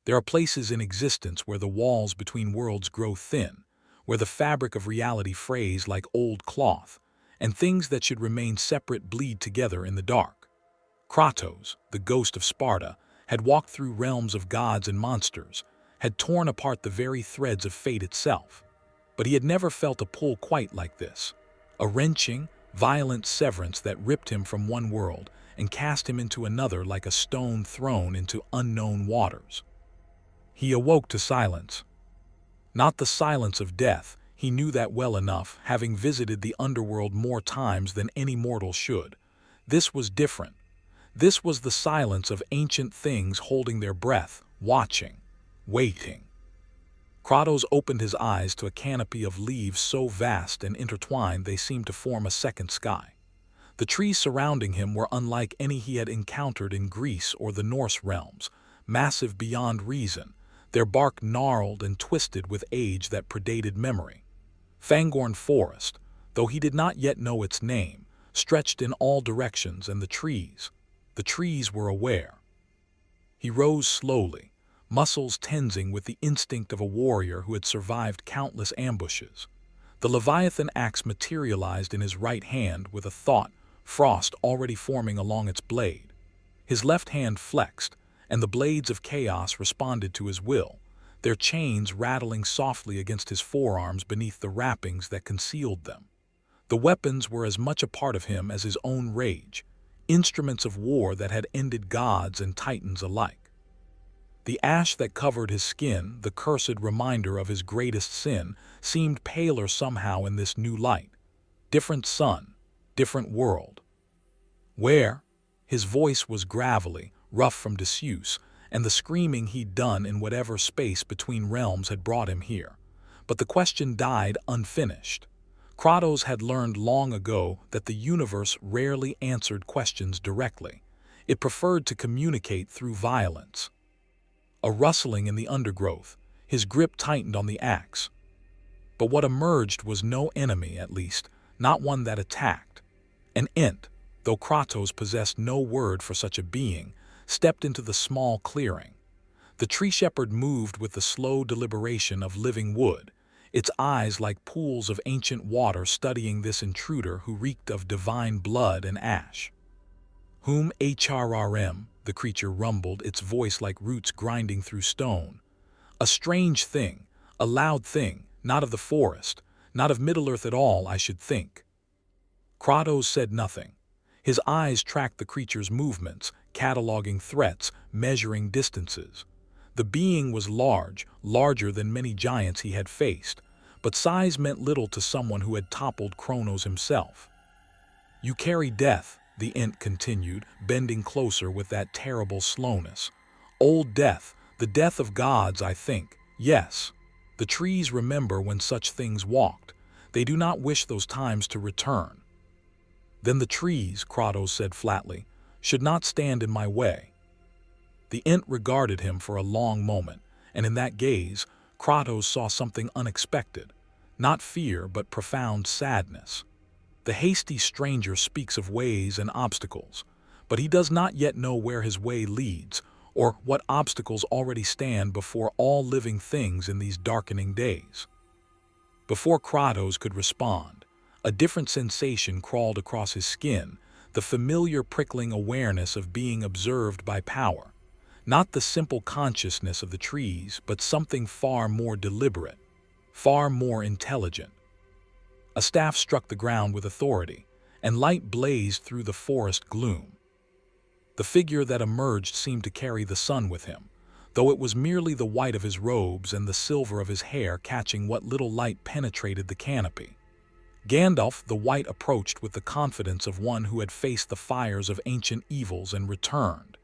There are places in existence where the walls between worlds grow thin, where the fabric of reality frays like old cloth, and things that should remain separate bleed together in the dark. Kratos, the ghost of Sparta, had walked through realms of gods and monsters, had torn apart the very threads of fate itself. But he had never felt a pull quite like this, a wrenching, violent severance that ripped him from one world and cast him into another like a stone thrown into unknown waters. He awoke to silence. Not the silence of death, he knew that well enough, having visited the underworld more times than any mortal should. This was different. This was the silence of ancient things holding their breath, watching, waiting. Kratos opened his eyes to a canopy of leaves so vast and intertwined they seemed to form a second sky. The trees surrounding him were unlike any he had encountered in Greece or the Norse realms, massive beyond reason, their bark gnarled and twisted with age that predated memory. Fangorn Forest, though he did not yet know its name, stretched in all directions, and the trees were aware. He rose slowly, muscles tensing with the instinct of a warrior who had survived countless ambushes. The Leviathan axe materialized in his right hand with a taut frost already forming along its blade. His left hand flexed, and the blades of chaos responded to his will, their chains rattling softly against his forearms beneath the wrappings that concealed them. The weapons were as much a part of him as his own rage, instruments of war that had ended gods and titans alike. The ash that covered his skin, the cursed reminder of his greatest sin, seemed paler somehow in this new light. Different sun, different world. Where? His voice was gravelly, rough from disuse, and the screaming he'd done in whatever space between realms had brought him here. But the question died unfinished. Kratos had learned long ago that the universe rarely answered questions directly. It preferred to communicate through violence. A rustling in the undergrowth, his grip tightened on the axe. But what emerged was no enemy, at least, not one that attacked. An Ent, though Kratos possessed no word for such a being, stepped into the small clearing. The tree shepherd moved with the slow deliberation of living wood, its eyes like pools of ancient water studying this intruder who reeked of divine blood and ash. "Whom HRRM, the creature rumbled, its voice like roots grinding through stone. A strange thing, a loud thing, not of the forest, not of Middle-earth at all, I should think." Kratos said nothing. His eyes tracked the creature's movements, cataloging threats, measuring distances. The being was large, larger than many giants he had faced, but size meant little to someone who had toppled Kronos himself. "You carry death," the Ent continued, bending closer with that terrible slowness. "Old death, the death of gods, I think. Yes. The trees remember when such things walked. They do not wish those times to return." "Then the trees," Kratos said flatly, "should not stand in my way." The Ent regarded him for a long moment, and in that gaze, Kratos saw something unexpected. Not fear, but profound sadness. The hasty stranger speaks of ways and obstacles, but he does not yet know where his way leads, or what obstacles already stand before all living things in these darkening days. Before Kratos could respond, a different sensation crawled across his skin, the familiar prickling awareness of being observed by power. Not the simple consciousness of the trees, but something far more deliberate, far more intelligent. A staff struck the ground with authority, and light blazed through the forest gloom. The figure that emerged seemed to carry the sun with him, though it was merely the white of his robes and the silver of his hair catching what little light penetrated the canopy. Gandalf the White approached with the confidence of one who had faced the fires of ancient evils and returned,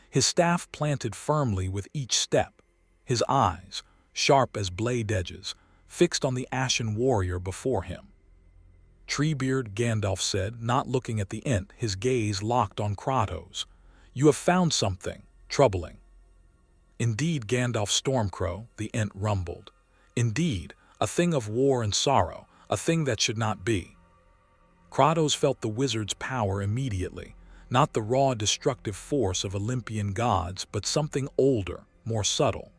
his staff planted firmly with each step, his eyes, sharp as blade edges, fixed on the ashen warrior before him. "Treebeard," Gandalf said, not looking at the Ent, his gaze locked on Kratos. "You have found something troubling." "Indeed, Gandalf Stormcrow," the Ent rumbled. "Indeed, a thing of war and sorrow, a thing that should not be." Kratos felt the wizard's power immediately, not the raw destructive force of Olympian gods, but something older, more subtle.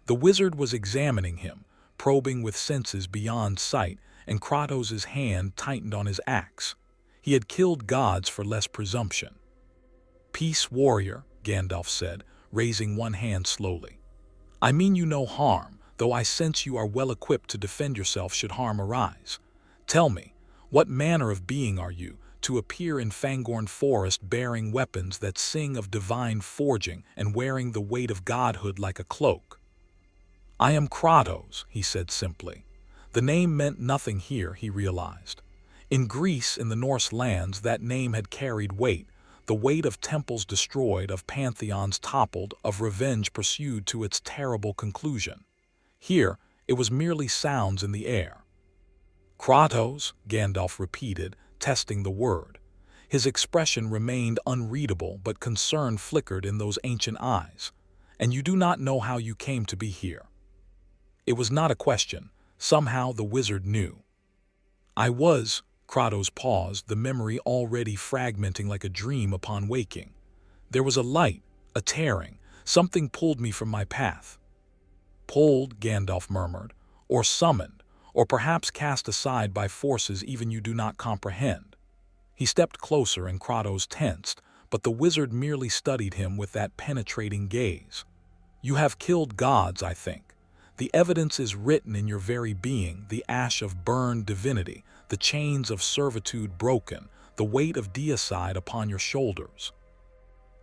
The wizard was examining him, probing with senses beyond sight, and Kratos' hand tightened on his axe. He had killed gods for less presumption. "Peace, warrior," Gandalf said, raising one hand slowly. "I mean you no harm, though I sense you are well equipped to defend yourself should harm arise. Tell me, what manner of being are you, to appear in Fangorn Forest bearing weapons that sing of divine forging and wearing the weight of godhood like a cloak?" "I am Kratos," he said simply. The name meant nothing here, he realized. In Greece, in the Norse lands, that name had carried weight, the weight of temples destroyed, of pantheons toppled, of revenge pursued to its terrible conclusion. Here, it was merely sounds in the air. "Kratos," Gandalf repeated, testing the word. His expression remained unreadable, but concern flickered in those ancient eyes. "And you do not know how you came to be here?" It was not a question. Somehow the wizard knew. Kratos paused, the memory already fragmenting like a dream upon waking. "There was a light, a tearing, something pulled me from my path." "Pulled," Gandalf murmured, "or summoned, or perhaps cast aside by forces even you do not comprehend." He stepped closer and Kratos tensed, but the wizard merely studied him with that penetrating gaze. "You have killed gods, I think. The evidence is written in your very being, the ash of burned divinity, the chains of servitude broken, the weight of deicide upon your shoulders."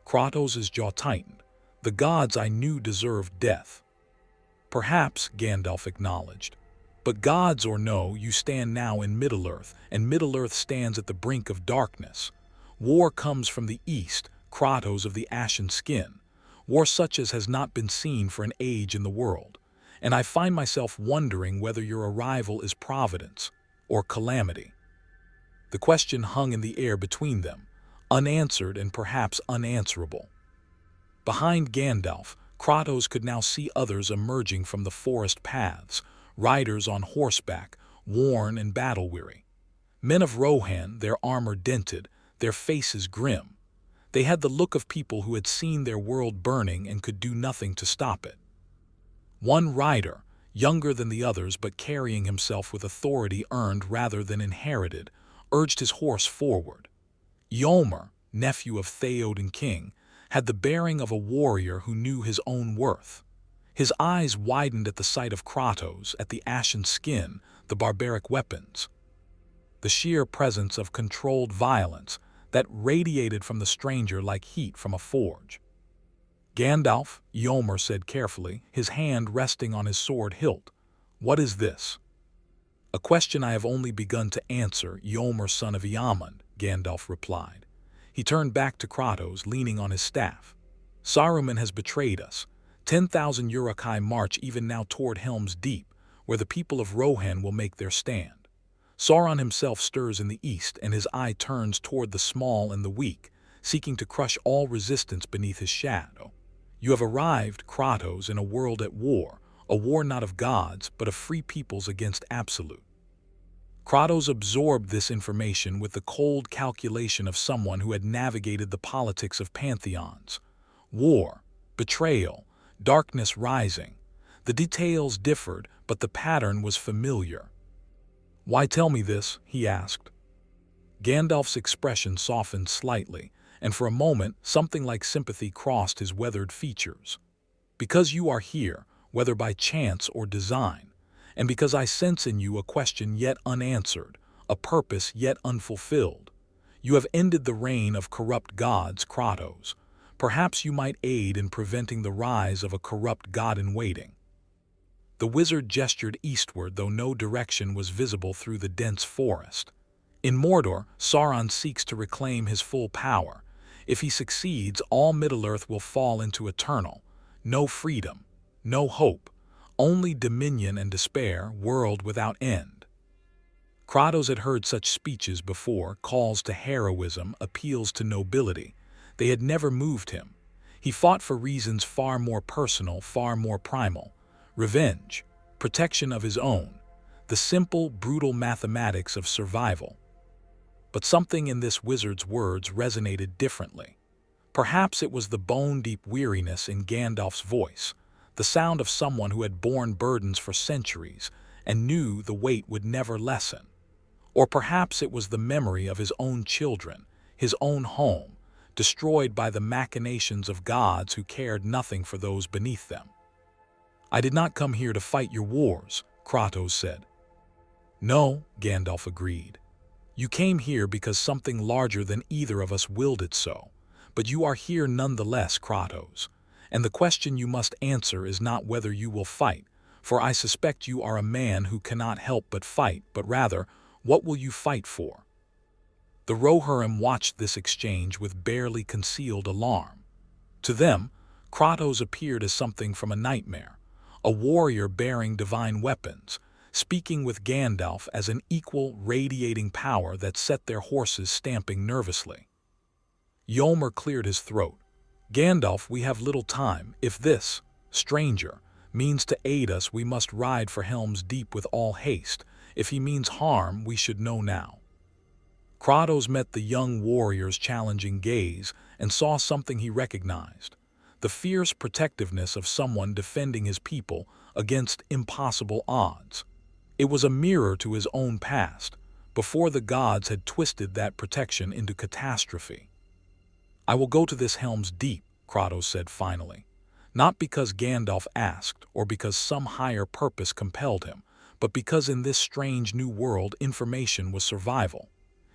Kratos' jaw tightened. "The gods I knew deserved death." "Perhaps," Gandalf acknowledged. "But gods or no, you stand now in Middle-earth, and Middle-earth stands at the brink of darkness. War comes from the east, Kratos of the ashen skin. War such as has not been seen for an age in the world. And I find myself wondering whether your arrival is providence or calamity." The question hung in the air between them, unanswered and perhaps unanswerable. Behind Gandalf, Kratos could now see others emerging from the forest paths, riders on horseback, worn and battle-weary. Men of Rohan, their armor dented, their faces grim. They had the look of people who had seen their world burning and could do nothing to stop it. One rider, younger than the others but carrying himself with authority earned rather than inherited, urged his horse forward. Eomer, nephew of Theoden King, had the bearing of a warrior who knew his own worth. His eyes widened at the sight of Kratos, at the ashen skin, the barbaric weapons. The sheer presence of controlled violence that radiated from the stranger like heat from a forge. "Gandalf," Eomer said carefully, his hand resting on his sword hilt, "what is this?" "A question I have only begun to answer, Eomer son of Eamund," Gandalf replied. He turned back to Kratos, leaning on his staff. "Saruman has betrayed us. 10,000 Uruk-hai march even now toward Helm's Deep, where the people of Rohan will make their stand. Sauron himself stirs in the east, and his eye turns toward the small and the weak, seeking to crush all resistance beneath his shadow. You have arrived, Kratos, in a world at war, a war not of gods, but of free peoples against absolute." Kratos absorbed this information with the cold calculation of someone who had navigated the politics of pantheons. War, betrayal, darkness rising. The details differed, but the pattern was familiar. "Why tell me this?" he asked. Gandalf's expression softened slightly, and for a moment something like sympathy crossed his weathered features. "Because you are here, whether by chance or design, and because I sense in you a question yet unanswered, a purpose yet unfulfilled. You have ended the reign of corrupt gods, Kratos. Perhaps you might aid in preventing the rise of a corrupt god-in-waiting." The wizard gestured eastward, though no direction was visible through the dense forest. "In Mordor, Sauron seeks to reclaim his full power. If he succeeds, all Middle-earth will fall into eternal. No freedom, no hope, only dominion and despair, world without end." Kratos had heard such speeches before, calls to heroism, appeals to nobility. They had never moved him. He fought for reasons far more personal, far more primal. Revenge, protection of his own, the simple, brutal mathematics of survival. But something in this wizard's words resonated differently. Perhaps it was the bone-deep weariness in Gandalf's voice, the sound of someone who had borne burdens for centuries and knew the weight would never lessen. Or perhaps it was the memory of his own children, his own home, destroyed by the machinations of gods who cared nothing for those beneath them. "I did not come here to fight your wars," Kratos said. "No," Gandalf agreed. "You came here because something larger than either of us willed it so. But you are here nonetheless, Kratos. And the question you must answer is not whether you will fight, for I suspect you are a man who cannot help but fight, but rather, what will you fight for?" The Rohirrim watched this exchange with barely concealed alarm. To them, Kratos appeared as something from a nightmare, a warrior bearing divine weapons, speaking with Gandalf as an equal, radiating power that set their horses stamping nervously. Ymir cleared his throat. "Gandalf, we have little time. If this, stranger, means to aid us, we must ride for Helm's Deep with all haste. If he means harm, we should know now." Kratos met the young warrior's challenging gaze and saw something he recognized: the fierce protectiveness of someone defending his people against impossible odds. It was a mirror to his own past, before the gods had twisted that protection into catastrophe. "I will go to this Helm's Deep," Kratos said finally, not because Gandalf asked or because some higher purpose compelled him, but because in this strange new world information was survival.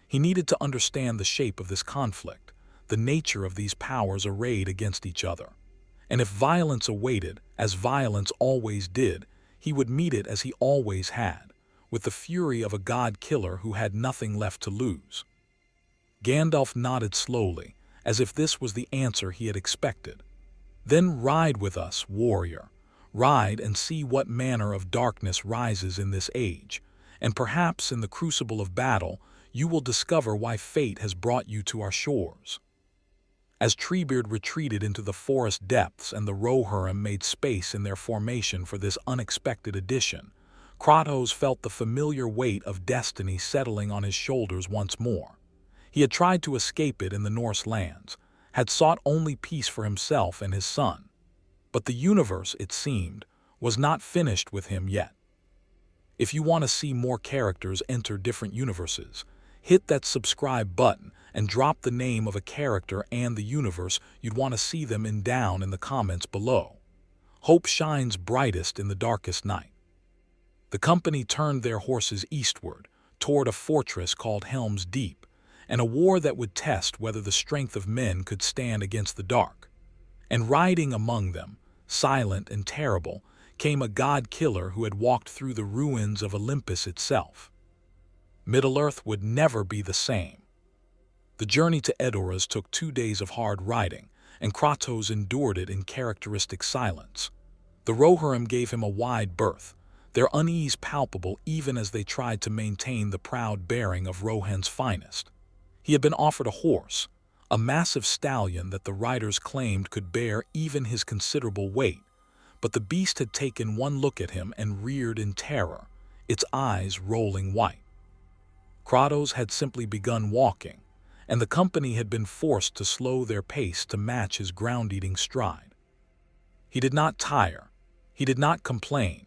He needed to understand the shape of this conflict, the nature of these powers arrayed against each other. And if violence awaited, as violence always did, he would meet it as he always had, with the fury of a god-killer who had nothing left to lose. Gandalf nodded slowly, as if this was the answer he had expected. "Then ride with us, warrior. Ride and see what manner of darkness rises in this age, and perhaps in the crucible of battle you will discover why fate has brought you to our shores." As Treebeard retreated into the forest depths and the Rohirrim made space in their formation for this unexpected addition, Kratos felt the familiar weight of destiny settling on his shoulders once more. He had tried to escape it in the Norse lands, had sought only peace for himself and his son. But the universe, it seemed, was not finished with him yet. If you want to see more characters enter different universes, hit that subscribe button and drop the name of a character and the universe you'd want to see them in down in the comments below. Hope shines brightest in the darkest night. The company turned their horses eastward, toward a fortress called Helm's Deep, and a war that would test whether the strength of men could stand against the dark. And riding among them, silent and terrible, came a god-killer who had walked through the ruins of Olympus itself. Middle-earth would never be the same. The journey to Edoras took 2 days of hard riding, and Kratos endured it in characteristic silence. The Rohirrim gave him a wide berth, their unease palpable even as they tried to maintain the proud bearing of Rohan's finest. He had been offered a horse, a massive stallion that the riders claimed could bear even his considerable weight, but the beast had taken one look at him and reared in terror, its eyes rolling white. Kratos had simply begun walking, and the company had been forced to slow their pace to match his ground-eating stride. He did not tire. He did not complain.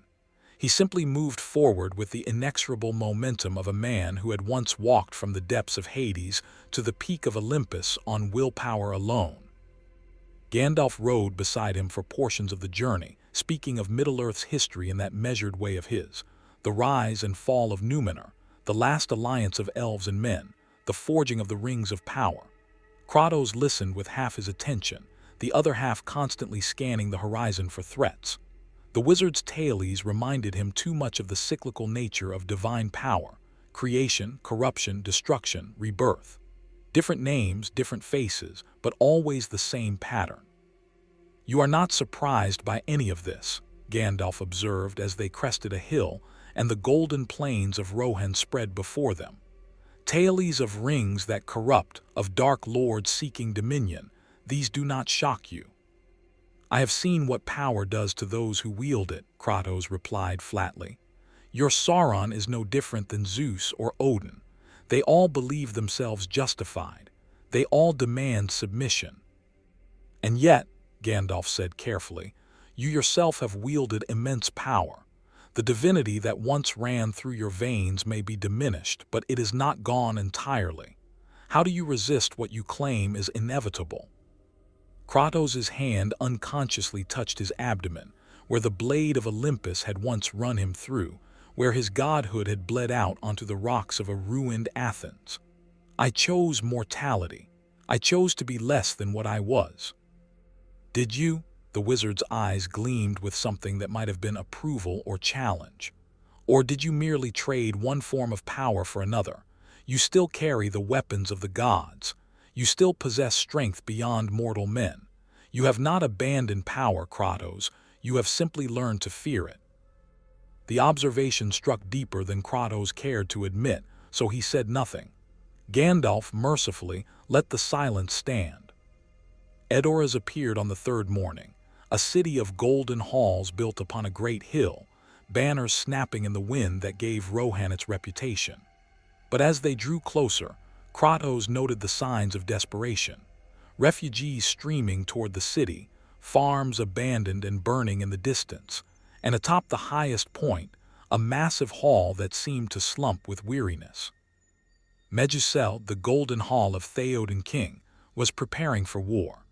He simply moved forward with the inexorable momentum of a man who had once walked from the depths of Hades to the peak of Olympus on willpower alone. Gandalf rode beside him for portions of the journey, speaking of Middle-earth's history in that measured way of his, the rise and fall of Númenor, the last alliance of elves and men, the forging of the rings of power. Kratos listened with half his attention, the other half constantly scanning the horizon for threats. The wizard's tales reminded him too much of the cyclical nature of divine power: creation, corruption, destruction, rebirth. Different names, different faces, but always the same pattern. "You are not surprised by any of this," Gandalf observed as they crested a hill and the golden plains of Rohan spread before them. "Tales of rings that corrupt, of dark lords seeking dominion, these do not shock you." "I have seen what power does to those who wield it," Kratos replied flatly. "Your Sauron is no different than Zeus or Odin. They all believe themselves justified. They all demand submission." "And yet," Gandalf said carefully, You yourself have wielded immense power. The divinity that once ran through your veins may be diminished, but it is not gone entirely. How do you resist what you claim is inevitable? Kratos' hand unconsciously touched his abdomen, where the blade of Olympus had once run him through, where his godhood had bled out onto the rocks of a ruined Athens. I chose mortality. I chose to be less than what I was. Did you? The wizard's eyes gleamed with something that might have been approval or challenge. Or did you merely trade one form of power for another? You still carry the weapons of the gods. You still possess strength beyond mortal men. You have not abandoned power, Kratos. You have simply learned to fear it. The observation struck deeper than Kratos cared to admit, so he said nothing. Gandalf mercifully let the silence stand. Edoras appeared on the third morning, a city of golden halls built upon a great hill, banners snapping in the wind that gave Rohan its reputation. But as they drew closer, Kratos noted the signs of desperation. Refugees streaming toward the city, farms abandoned and burning in the distance, and atop the highest point, a massive hall that seemed to slump with weariness. Meduseld, the golden hall of Theoden King, was preparing for war.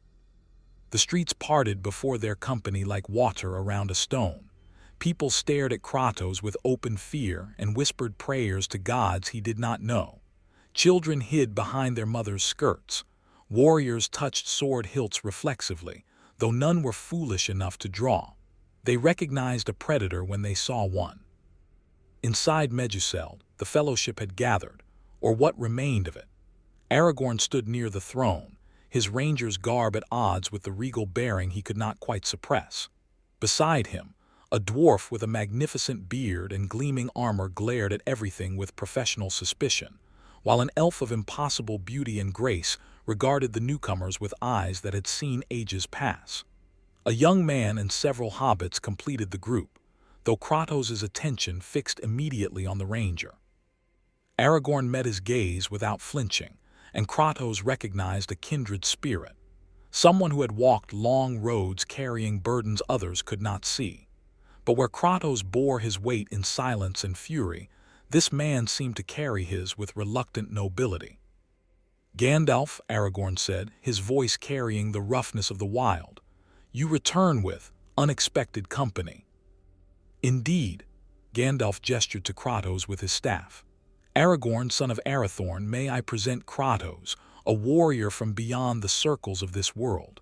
The streets parted before their company like water around a stone. People stared at Kratos with open fear and whispered prayers to gods he did not know. Children hid behind their mothers' skirts. Warriors touched sword hilts reflexively, though none were foolish enough to draw. They recognized a predator when they saw one. Inside Meduseld, the fellowship had gathered, or what remained of it. Aragorn stood near the throne, his ranger's garb at odds with the regal bearing he could not quite suppress. Beside him, a dwarf with a magnificent beard and gleaming armor glared at everything with professional suspicion, while an elf of impossible beauty and grace regarded the newcomers with eyes that had seen ages pass. A young man and several hobbits completed the group, though Kratos' attention fixed immediately on the ranger. Aragorn met his gaze without flinching, and Kratos recognized a kindred spirit, someone who had walked long roads carrying burdens others could not see. But where Kratos bore his weight in silence and fury, this man seemed to carry his with reluctant nobility. Gandalf, Aragorn said, his voice carrying the roughness of the wild, you return with unexpected company. Indeed, Gandalf gestured to Kratos with his staff. Aragorn, son of Arathorn, may I present Kratos, a warrior from beyond the circles of this world.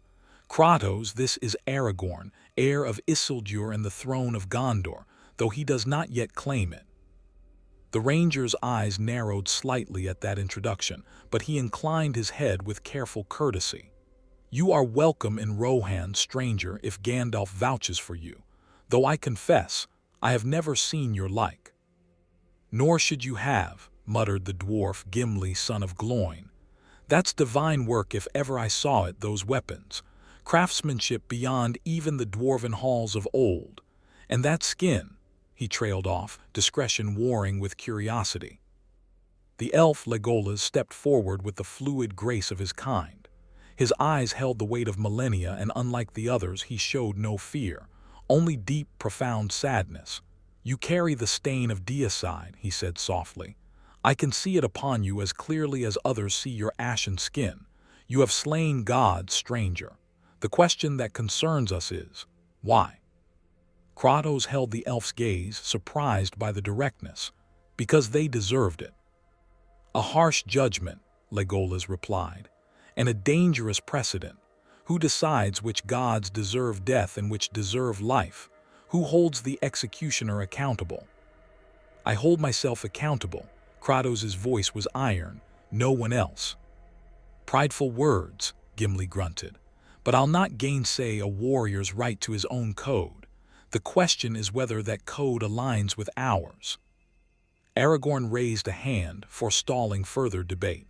Kratos, this is Aragorn, heir of Isildur and the throne of Gondor, though he does not yet claim it. The ranger's eyes narrowed slightly at that introduction, but he inclined his head with careful courtesy. You are welcome in Rohan, stranger, if Gandalf vouches for you, though I confess, I have never seen your like. Nor should you have, muttered the dwarf Gimli, son of Gloin. That's divine work if ever I saw it, those weapons. Craftsmanship beyond even the dwarven halls of old. And that skin, he trailed off, discretion warring with curiosity. The elf Legolas stepped forward with the fluid grace of his kind. His eyes held the weight of millennia, and unlike the others, he showed no fear, only deep, profound sadness. You carry the stain of deicide, he said softly. I can see it upon you as clearly as others see your ashen skin. You have slain gods, stranger. The question that concerns us is, why? Kratos held the elf's gaze, surprised by the directness. Because they deserved it. A harsh judgment, Legolas replied, and a dangerous precedent. Who decides which gods deserve death and which deserve life? Who holds the executioner accountable? I hold myself accountable. Kratos' voice was iron, no one else. Prideful words, Gimli grunted, but I'll not gainsay a warrior's right to his own code. The question is whether that code aligns with ours. Aragorn raised a hand, forestalling further debate.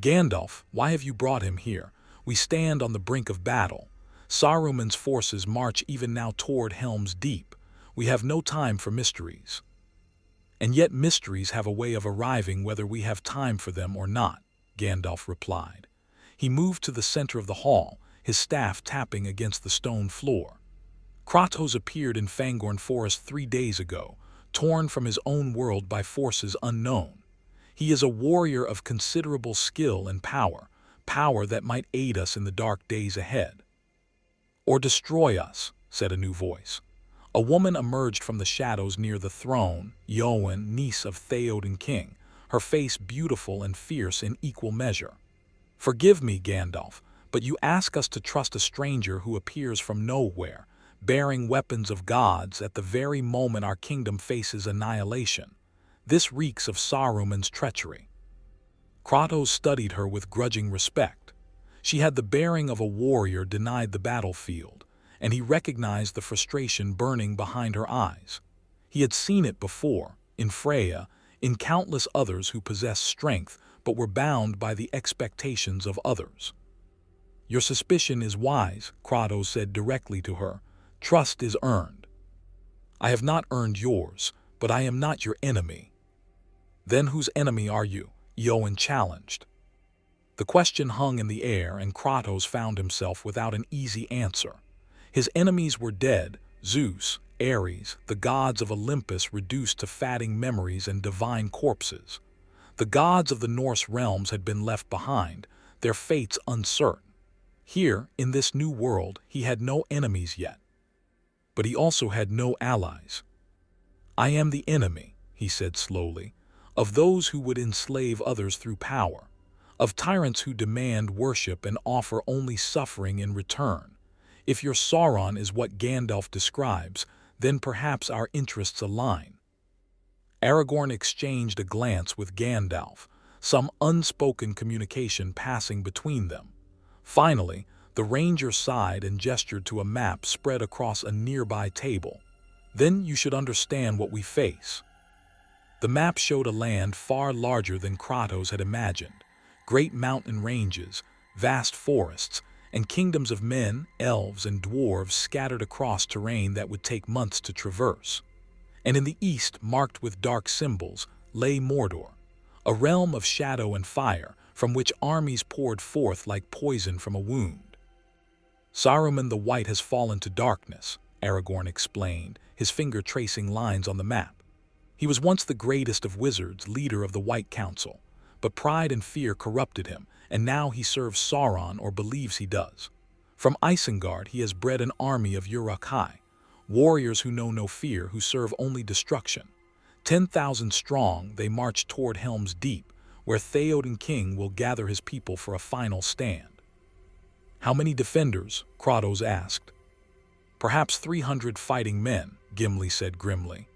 Gandalf, why have you brought him here? We stand on the brink of battle. Saruman's forces march even now toward Helm's Deep. We have no time for mysteries. And yet mysteries have a way of arriving whether we have time for them or not, Gandalf replied. He moved to the center of the hall, his staff tapping against the stone floor. Kratos appeared in Fangorn Forest 3 days ago, torn from his own world by forces unknown. He is a warrior of considerable skill and power, power that might aid us in the dark days ahead. Or destroy us, said a new voice. A woman emerged from the shadows near the throne, Ioan, niece of Theoden King, her face beautiful and fierce in equal measure. Forgive me, Gandalf, but you ask us to trust a stranger who appears from nowhere, bearing weapons of gods at the very moment our kingdom faces annihilation. This reeks of Saruman's treachery. Kratos studied her with grudging respect. She had the bearing of a warrior denied the battlefield, and he recognized the frustration burning behind her eyes. He had seen it before, in Freya, in countless others who possessed strength but were bound by the expectations of others. Your suspicion is wise, Kratos said directly to her. Trust is earned. I have not earned yours, but I am not your enemy. Then whose enemy are you? Ioan challenged. The question hung in the air, and Kratos found himself without an easy answer. His enemies were dead, Zeus, Ares, the gods of Olympus reduced to fatting memories and divine corpses. The gods of the Norse realms had been left behind, their fates uncertain. Here, in this new world, he had no enemies yet. But he also had no allies. I am the enemy, he said slowly, of those who would enslave others through power, of tyrants who demand worship and offer only suffering in return. If your Sauron is what Gandalf describes, then perhaps our interests align. Aragorn exchanged a glance with Gandalf, some unspoken communication passing between them. Finally, the ranger sighed and gestured to a map spread across a nearby table. Then you should understand what we face. The map showed a land far larger than Kratos had imagined. Great mountain ranges, vast forests, and kingdoms of men, elves, and dwarves scattered across terrain that would take months to traverse. And in the east, marked with dark symbols, lay Mordor, a realm of shadow and fire from which armies poured forth like poison from a wound. Saruman the White has fallen to darkness, Aragorn explained, his finger tracing lines on the map. He was once the greatest of wizards, leader of the White Council, but pride and fear corrupted him, and now he serves Sauron, or believes he does. From Isengard he has bred an army of Uruk-hai, warriors who know no fear, who serve only destruction. 10,000 strong, they march toward Helm's Deep, where Theoden King will gather his people for a final stand. How many defenders? Kratos asked. Perhaps 300 fighting men, Gimli said grimly,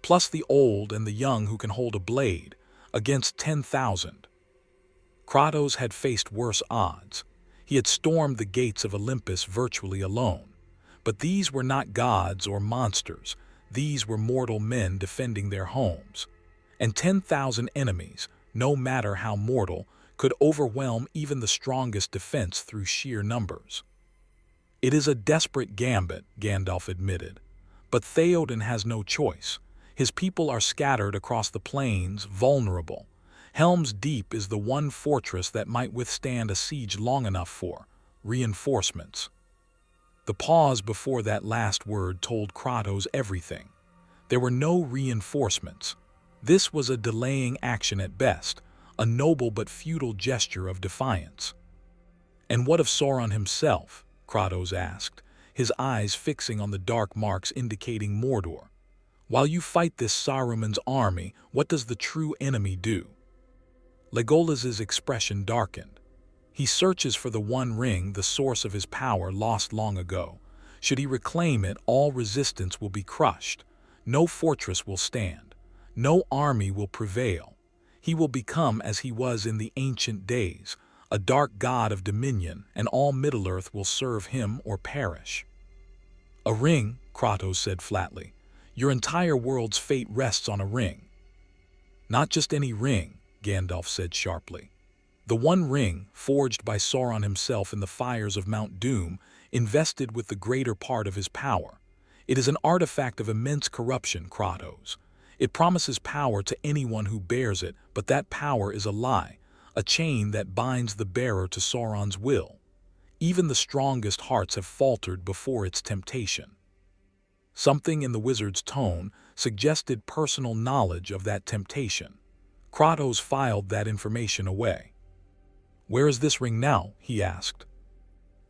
plus the old and the young who can hold a blade, against 10,000. Kratos had faced worse odds. He had stormed the gates of Olympus virtually alone. But these were not gods or monsters. These were mortal men defending their homes. And 10,000 enemies, no matter how mortal, could overwhelm even the strongest defense through sheer numbers. It is a desperate gambit, Gandalf admitted. But Theoden has no choice. His people are scattered across the plains, vulnerable. Helm's Deep is the one fortress that might withstand a siege long enough for reinforcements. The pause before that last word told Kratos everything. There were no reinforcements. This was a delaying action at best, a noble but futile gesture of defiance. And what of Sauron himself? Kratos asked, his eyes fixing on the dark marks indicating Mordor. While you fight this Saruman's army, what does the true enemy do? Legolas's expression darkened. He searches for the One Ring, the source of his power lost long ago. Should he reclaim it, all resistance will be crushed. No fortress will stand. No army will prevail. He will become as he was in the ancient days, a dark god of dominion, and all Middle-earth will serve him or perish. A ring, Kratos said flatly. Your entire world's fate rests on a ring. Not just any ring, Gandalf said sharply. The One Ring, forged by Sauron himself in the fires of Mount Doom, invested with the greater part of his power. It is an artifact of immense corruption, Kratos. It promises power to anyone who bears it, but that power is a lie, a chain that binds the bearer to Sauron's will. Even the strongest hearts have faltered before its temptation. Something in the wizard's tone suggested personal knowledge of that temptation. Kratos filed that information away. "Where is this ring now?" he asked.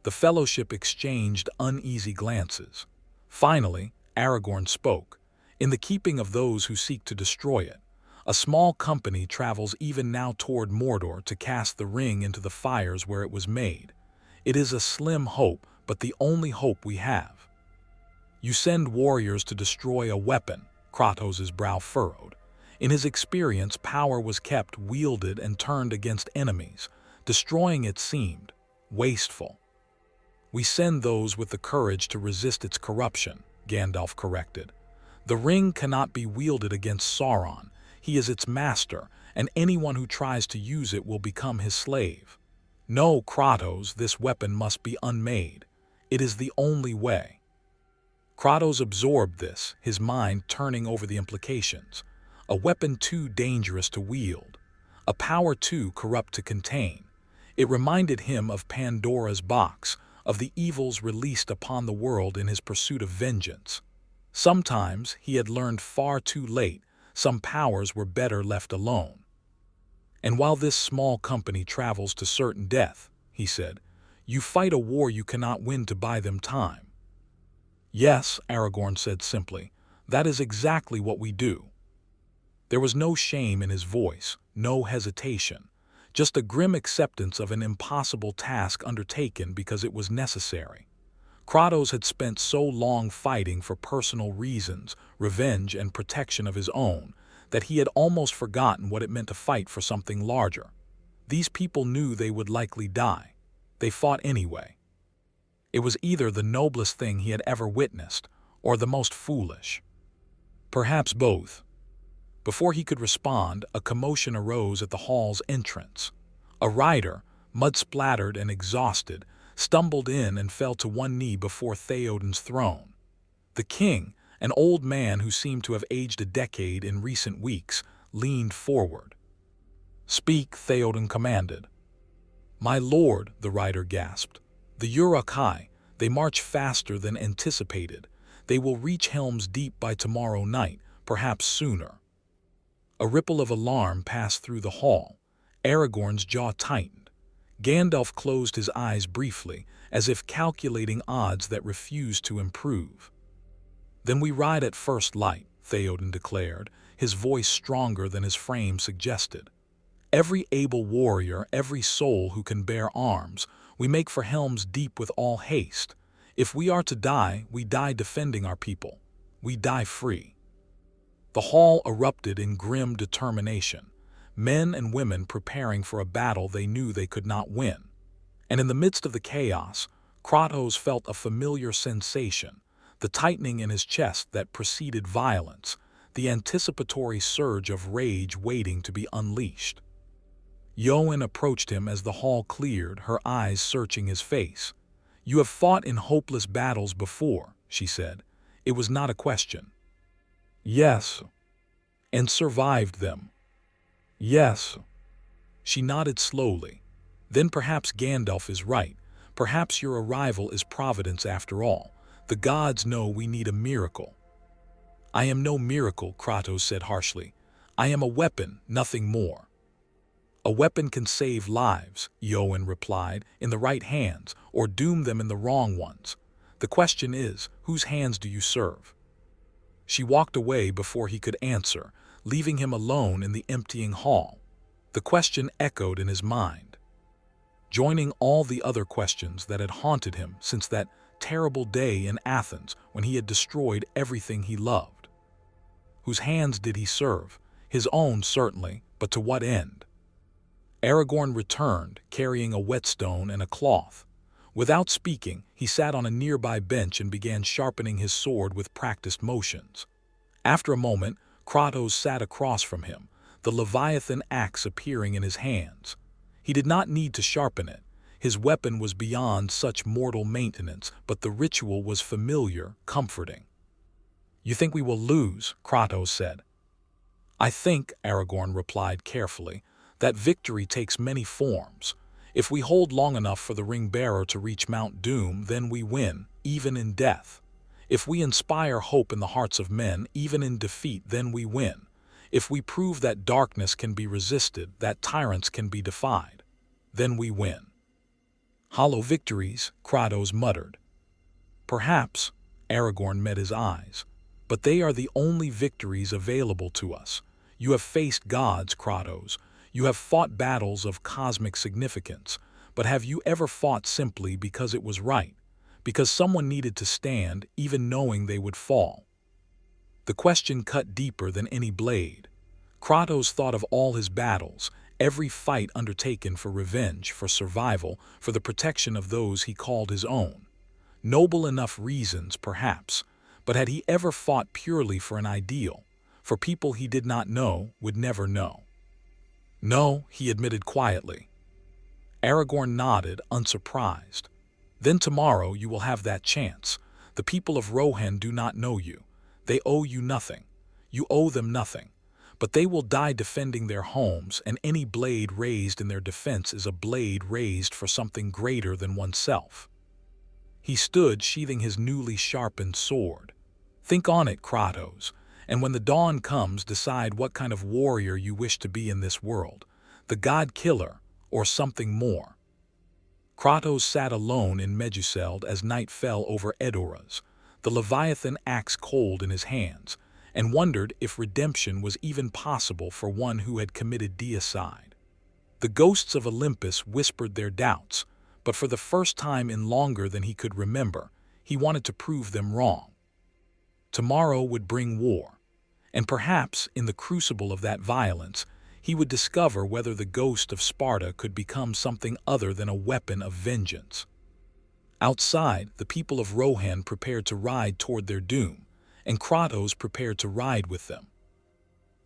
The fellowship exchanged uneasy glances. Finally, Aragorn spoke. "In the keeping of those who seek to destroy it. A small company travels even now toward Mordor to cast the ring into the fires where it was made. It is a slim hope, but the only hope we have." "You send warriors to destroy a weapon," Kratos' brow furrowed. In his experience, power was kept wielded and turned against enemies. Destroying it seemed wasteful. "We send those with the courage to resist its corruption," Gandalf corrected. "The ring cannot be wielded against Sauron. He is its master, and anyone who tries to use it will become his slave. No, Kratos, this weapon must be unmade. It is the only way." Kratos absorbed this, his mind turning over the implications. A weapon too dangerous to wield. A power too corrupt to contain. It reminded him of Pandora's box, of the evils released upon the world in his pursuit of vengeance. Sometimes, he had learned far too late, some powers were better left alone. "And while this small company travels to certain death," he said, "you fight a war you cannot win to buy them time." "Yes," Aragorn said simply, "that is exactly what we do." There was no shame in his voice, no hesitation, just a grim acceptance of an impossible task undertaken because it was necessary. Kratos had spent so long fighting for personal reasons, revenge and protection of his own, that he had almost forgotten what it meant to fight for something larger. These people knew they would likely die. They fought anyway. It was either the noblest thing he had ever witnessed, or the most foolish. Perhaps both. Before he could respond, a commotion arose at the hall's entrance. A rider, mud-splattered and exhausted, stumbled in and fell to one knee before Theoden's throne. The king, an old man who seemed to have aged a decade in recent weeks, leaned forward. "Speak," Theoden commanded. "My lord," the rider gasped. "The Uruk-hai, they march faster than anticipated. They will reach Helm's Deep by tomorrow night, perhaps sooner." A ripple of alarm passed through the hall. Aragorn's jaw tightened. Gandalf closed his eyes briefly, as if calculating odds that refused to improve. "Then we ride at first light," Theoden declared, his voice stronger than his frame suggested. "Every able warrior, every soul who can bear arms, we make for Helm's Deep with all haste. If we are to die, we die defending our people. We die free." The hall erupted in grim determination, men and women preparing for a battle they knew they could not win. And in the midst of the chaos, Kratos felt a familiar sensation, the tightening in his chest that preceded violence, the anticipatory surge of rage waiting to be unleashed. Yoan approached him as the hall cleared, her eyes searching his face. "You have fought in hopeless battles before," she said. "It was not a question." "Yes." "And survived them." "Yes." She nodded slowly. "Then perhaps Gandalf is right. Perhaps your arrival is providence after all. The gods know we need a miracle." "I am no miracle," Kratos said harshly. "I am a weapon, nothing more." "A weapon can save lives," Yoan replied, "in the right hands, or doom them in the wrong ones. The question is, whose hands do you serve?" She walked away before he could answer, leaving him alone in the emptying hall. The question echoed in his mind, joining all the other questions that had haunted him since that terrible day in Athens when he had destroyed everything he loved. Whose hands did he serve? His own, certainly, but to what end? Aragorn returned, carrying a whetstone and a cloth. Without speaking, he sat on a nearby bench and began sharpening his sword with practiced motions. After a moment, Kratos sat across from him, the Leviathan axe appearing in his hands. He did not need to sharpen it. His weapon was beyond such mortal maintenance, but the ritual was familiar, comforting. "You think we will lose?" Kratos said. "I think," Aragorn replied carefully, "that victory takes many forms. If we hold long enough for the ring-bearer to reach Mount Doom, then we win, even in death. If we inspire hope in the hearts of men, even in defeat, then we win. If we prove that darkness can be resisted, that tyrants can be defied, then we win. Hollow victories, Kratos muttered. Perhaps, Aragorn met his eyes, but they are the only victories available to us. You have faced gods, Kratos. You have fought battles of cosmic significance, but have you ever fought simply because it was right? Because someone needed to stand, even knowing they would fall? The question cut deeper than any blade. Kratos thought of all his battles, every fight undertaken for revenge, for survival, for the protection of those he called his own. Noble enough reasons, perhaps, but had he ever fought purely for an ideal, for people he did not know, would never know? No, he admitted quietly. Aragorn nodded, unsurprised. Then tomorrow you will have that chance. The people of Rohan do not know you. They owe you nothing. You owe them nothing. But they will die defending their homes, and any blade raised in their defense is a blade raised for something greater than oneself. He stood, sheathing his newly sharpened sword. Think on it, Kratos, and when the dawn comes, decide what kind of warrior you wish to be in this world, the god-killer or something more. Kratos sat alone in Meduseld as night fell over Edoras, the Leviathan axe cold in his hands, and wondered if redemption was even possible for one who had committed deicide. The ghosts of Olympus whispered their doubts, but for the first time in longer than he could remember, he wanted to prove them wrong. Tomorrow would bring war, and perhaps in the crucible of that violence, he would discover whether the Ghost of Sparta could become something other than a weapon of vengeance. Outside, the people of Rohan prepared to ride toward their doom, and Kratos prepared to ride with them.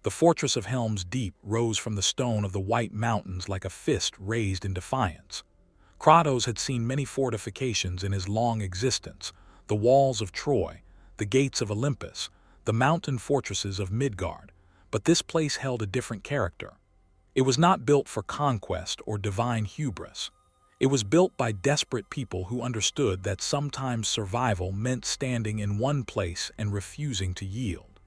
The fortress of Helm's Deep rose from the stone of the White Mountains like a fist raised in defiance. Kratos had seen many fortifications in his long existence, the walls of Troy, the gates of Olympus, the mountain fortresses of Midgard, but this place held a different character. It was not built for conquest or divine hubris. It was built by desperate people who understood that sometimes survival meant standing in one place and refusing to yield.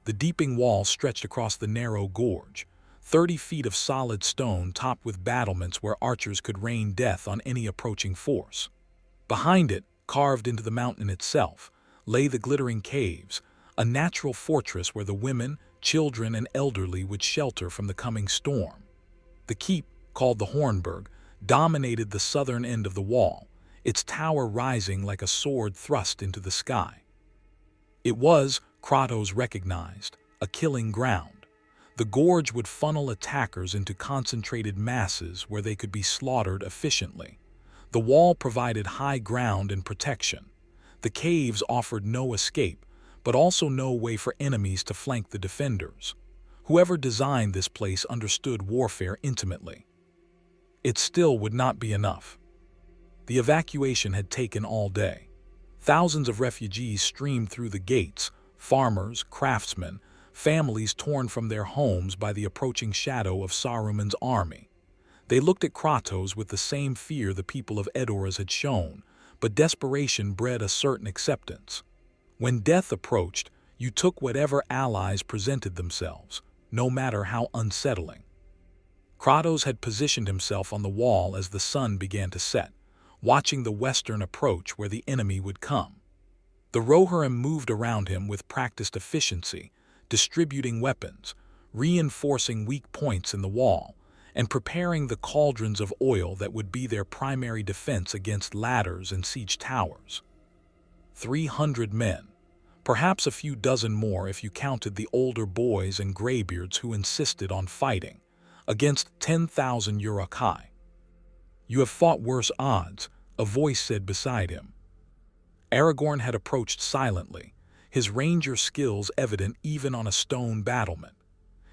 The deeping wall stretched across the narrow gorge, 30 feet of solid stone topped with battlements where archers could rain death on any approaching force. Behind it, carved into the mountain itself, lay the glittering caves, a natural fortress where the women, children, and elderly would shelter from the coming storm. The keep, called the Hornburg, dominated the southern end of the wall, its tower rising like a sword thrust into the sky. It was, Kratos recognized, a killing ground. The gorge would funnel attackers into concentrated masses where they could be slaughtered efficiently. The wall provided high ground and protection. The caves offered no escape, but also no way for enemies to flank the defenders. Whoever designed this place understood warfare intimately. It still would not be enough. The evacuation had taken all day. Thousands of refugees streamed through the gates, farmers, craftsmen, families torn from their homes by the approaching shadow of Saruman's army. They looked at Kratos with the same fear the people of Edoras had shown, but desperation bred a certain acceptance. When death approached, you took whatever allies presented themselves, no matter how unsettling. Kratos had positioned himself on the wall as the sun began to set, watching the western approach where the enemy would come. The Rohirrim moved around him with practiced efficiency, distributing weapons, reinforcing weak points in the wall, and preparing the cauldrons of oil that would be their primary defense against ladders and siege towers. 300 men, perhaps a few dozen more if you counted the older boys and graybeards who insisted on fighting, against 10,000 Uruk-hai. You have fought worse odds, a voice said beside him. Aragorn had approached silently, his ranger skills evident even on a stone battlement.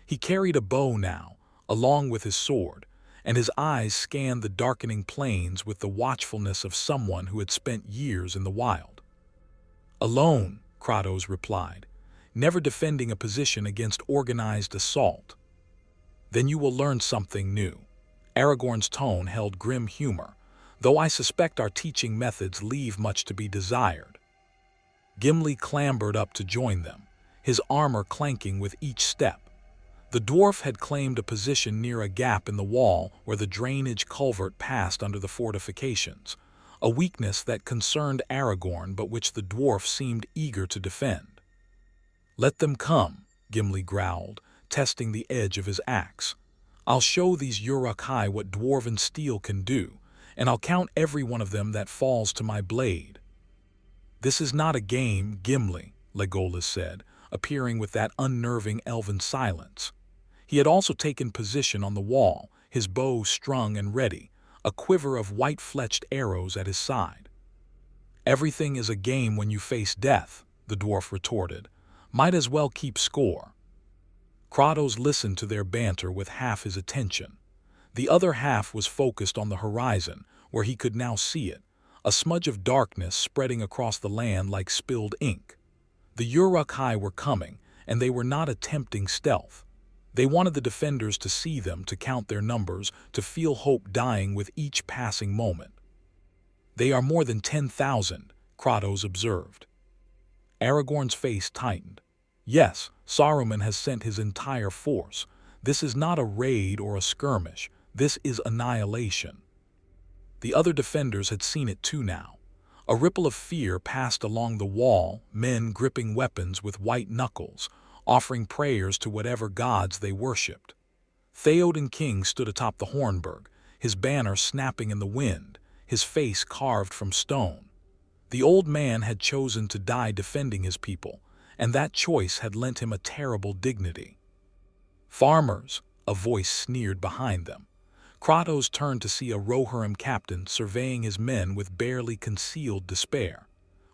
He carried a bow now, along with his sword, and his eyes scanned the darkening plains with the watchfulness of someone who had spent years in the wild. Alone, Kratos replied, never defending a position against organized assault. Then you will learn something new. Aragorn's tone held grim humor, though I suspect our teaching methods leave much to be desired. Gimli clambered up to join them, his armor clanking with each step. The dwarf had claimed a position near a gap in the wall where the drainage culvert passed under the fortifications, a weakness that concerned Aragorn but which the dwarf seemed eager to defend. "Let them come," Gimli growled, testing the edge of his axe. "I'll show these Uruk-hai what dwarven steel can do, and I'll count every one of them that falls to my blade." "This is not a game, Gimli," Legolas said, appearing with that unnerving elven silence. He had also taken position on the wall, his bow strung and ready, a quiver of white-fletched arrows at his side. "Everything is a game when you face death," the dwarf retorted. "Might as well keep score." Kratos listened to their banter with half his attention. The other half was focused on the horizon, where he could now see it, a smudge of darkness spreading across the land like spilled ink. The Uruk-hai were coming, and they were not attempting stealth. They wanted the defenders to see them, to count their numbers, to feel hope dying with each passing moment. "They are more than 10,000, Kratos observed. Aragorn's face tightened. "Yes, Saruman has sent his entire force. This is not a raid or a skirmish. This is annihilation." The other defenders had seen it too now. A ripple of fear passed along the wall, men gripping weapons with white knuckles, offering prayers to whatever gods they worshipped. Theoden King stood atop the Hornburg, his banner snapping in the wind, his face carved from stone. The old man had chosen to die defending his people, and that choice had lent him a terrible dignity. "Farmers," a voice sneered behind them. Kratos turned to see a Rohirrim captain surveying his men with barely concealed despair.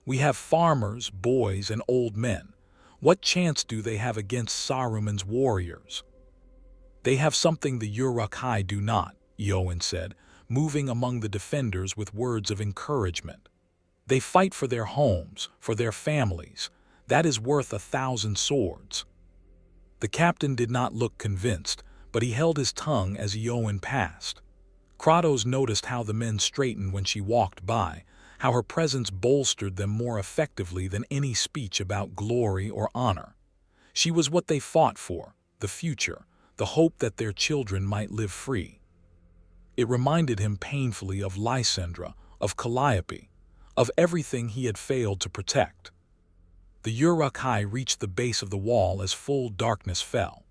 "We have farmers, boys, and old men. What chance do they have against Saruman's warriors?" "They have something the Uruk-hai do not," Eowyn said, moving among the defenders with words of encouragement. "They fight for their homes, for their families. That is worth 1,000 swords." The captain did not look convinced, but he held his tongue as Eowyn passed. Kratos noticed how the men straightened when she walked by, how her presence bolstered them more effectively than any speech about glory or honor. She was what they fought for, the future, the hope that their children might live free. It reminded him painfully of Lysandra, of Calliope, of everything he had failed to protect. The Uruk-hai reached the base of the wall as full darkness fell.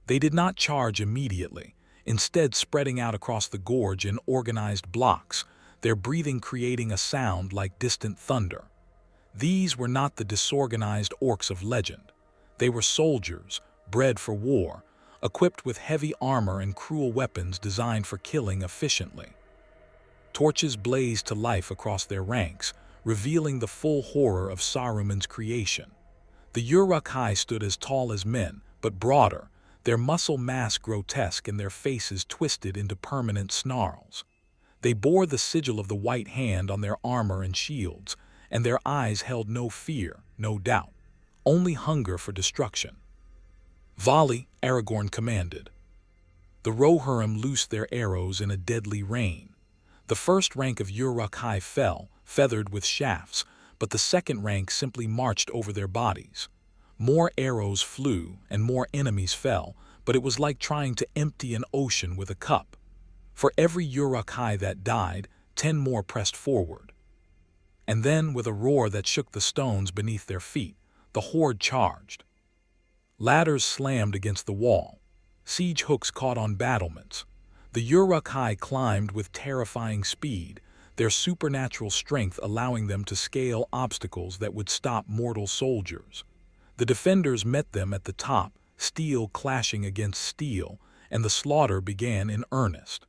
They did not charge immediately, instead spreading out across the gorge in organized blocks, their breathing creating a sound like distant thunder. These were not the disorganized orcs of legend. They were soldiers, bred for war, equipped with heavy armor and cruel weapons designed for killing efficiently. Torches blazed to life across their ranks, revealing the full horror of Saruman's creation. The Uruk-hai stood as tall as men, but broader, their muscle mass grotesque and their faces twisted into permanent snarls. They bore the sigil of the White Hand on their armor and shields, and their eyes held no fear, no doubt, only hunger for destruction. "Volley," Aragorn commanded. The Rohirrim loosed their arrows in a deadly rain. The first rank of Uruk-hai fell, feathered with shafts, but the second rank simply marched over their bodies. More arrows flew, and more enemies fell, but it was like trying to empty an ocean with a cup. For every Uruk-hai that died, 10 more pressed forward. And then, with a roar that shook the stones beneath their feet, the horde charged. Ladders slammed against the wall. Siege hooks caught on battlements. The Uruk-hai climbed with terrifying speed, their supernatural strength allowing them to scale obstacles that would stop mortal soldiers. The defenders met them at the top, steel clashing against steel, and the slaughter began in earnest.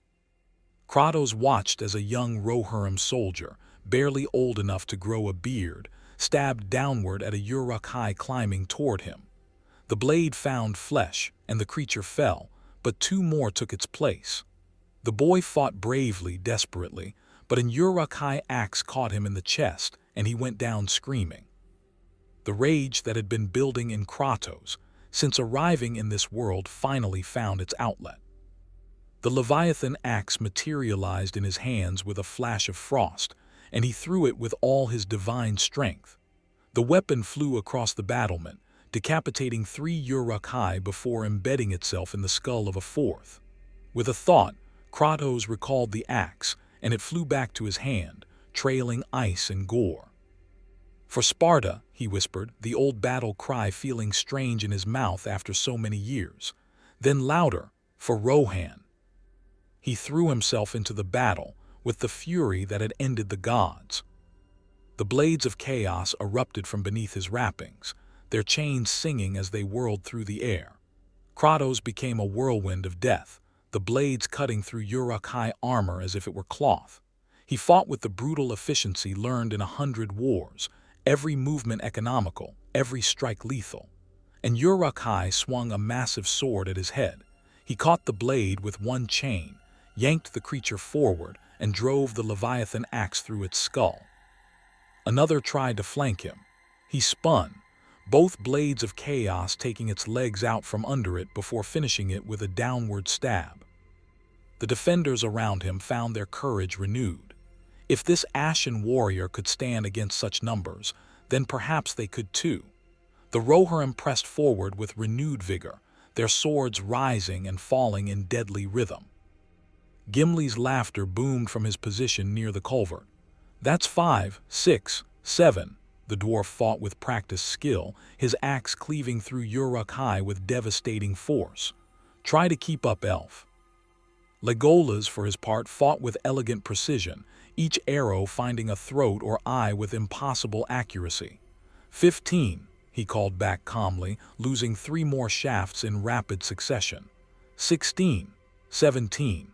Kratos watched as a young Rohirrim soldier, barely old enough to grow a beard, stabbed downward at a Uruk-hai climbing toward him. The blade found flesh, and the creature fell, but 2 more took its place. The boy fought bravely, desperately, but an Uruk-hai axe caught him in the chest, and he went down screaming. The rage that had been building in Kratos, since arriving in this world, finally found its outlet. The Leviathan axe materialized in his hands with a flash of frost, and he threw it with all his divine strength. The weapon flew across the battlement, decapitating 3 Uruk-hai before embedding itself in the skull of a fourth. With a thought, Kratos recalled the axe, and it flew back to his hand, trailing ice and gore. "For Sparta," he whispered, the old battle cry feeling strange in his mouth after so many years. Then louder, "For Rohan." He threw himself into the battle with the fury that had ended the gods. The blades of chaos erupted from beneath his wrappings, their chains singing as they whirled through the air. Kratos became a whirlwind of death, the blades cutting through Uruk-hai armor as if it were cloth. He fought with the brutal efficiency learned in 100 wars, every movement economical, every strike lethal. And Uruk-hai swung a massive sword at his head. He caught the blade with one chain, yanked the creature forward, and drove the Leviathan axe through its skull. Another tried to flank him. He spun, both blades of chaos taking its legs out from under it before finishing it with a downward stab. The defenders around him found their courage renewed. If this ashen warrior could stand against such numbers, then perhaps they could too. The Rohirrim pressed forward with renewed vigor, their swords rising and falling in deadly rhythm. Gimli's laughter boomed from his position near the culvert. "That's 5, 6, 7, the dwarf fought with practiced skill, his axe cleaving through Uruk-hai with devastating force. "Try to keep up, elf." Legolas, for his part, fought with elegant precision, each arrow finding a throat or eye with impossible accuracy. 15, he called back calmly, losing 3 more shafts in rapid succession. 16, 17.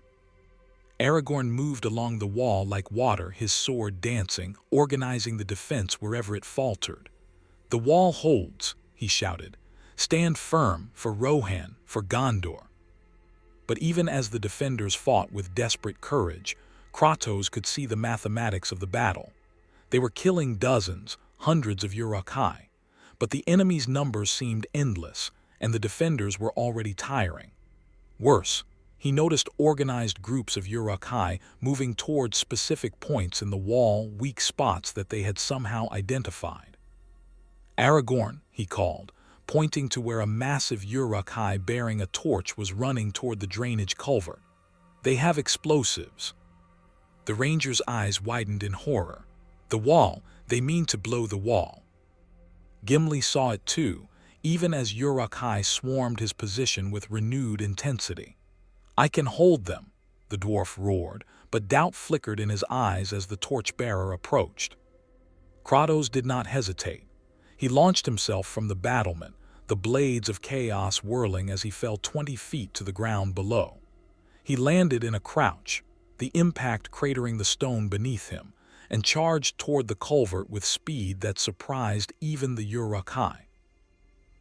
Aragorn moved along the wall like water, his sword dancing, organizing the defense wherever it faltered. "The wall holds," he shouted. "Stand firm, for Rohan, for Gondor." But even as the defenders fought with desperate courage, Kratos could see the mathematics of the battle. They were killing dozens, hundreds of Uruk-hai, but the enemy's numbers seemed endless, and the defenders were already tiring. Worse, he noticed organized groups of Uruk-hai moving towards specific points in the wall, weak spots that they had somehow identified. "Aragorn," he called, pointing to where a massive Uruk-hai bearing a torch was running toward the drainage culvert. "They have explosives." The ranger's eyes widened in horror. "The wall, they mean to blow the wall." Gimli saw it too, even as Uruk-hai swarmed his position with renewed intensity. "I can hold them," the dwarf roared, but doubt flickered in his eyes as the torchbearer approached. Kratos did not hesitate. He launched himself from the battlement, the blades of chaos whirling as he fell 20 feet to the ground below. He landed in a crouch, the impact cratering the stone beneath him, and charged toward the culvert with speed that surprised even the Uruk-hai.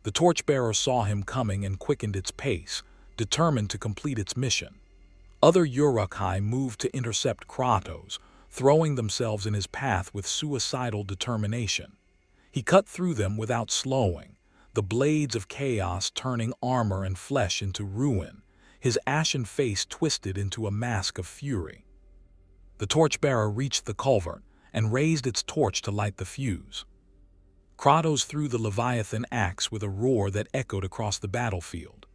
The torchbearer saw him coming and quickened its pace, determined to complete its mission. Other Uruk-hai moved to intercept Kratos, throwing themselves in his path with suicidal determination. He cut through them without slowing, the blades of chaos turning armor and flesh into ruin, his ashen face twisted into a mask of fury. The torchbearer reached the culvert and raised its torch to light the fuse. Kratos threw the Leviathan axe with a roar that echoed across the battlefield.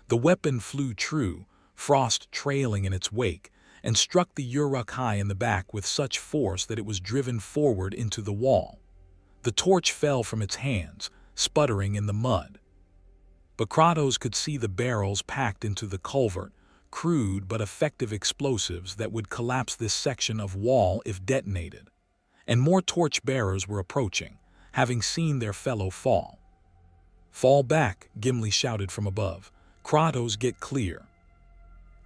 The weapon flew true, frost trailing in its wake, and struck the Uruk-hai in the back with such force that it was driven forward into the wall. The torch fell from its hands, sputtering in the mud. But Kratos could see the barrels packed into the culvert, crude but effective explosives that would collapse this section of wall if detonated. And more torch-bearers were approaching, having seen their fellow fall. "Fall back," Gimli shouted from above. "Kratos, get clear."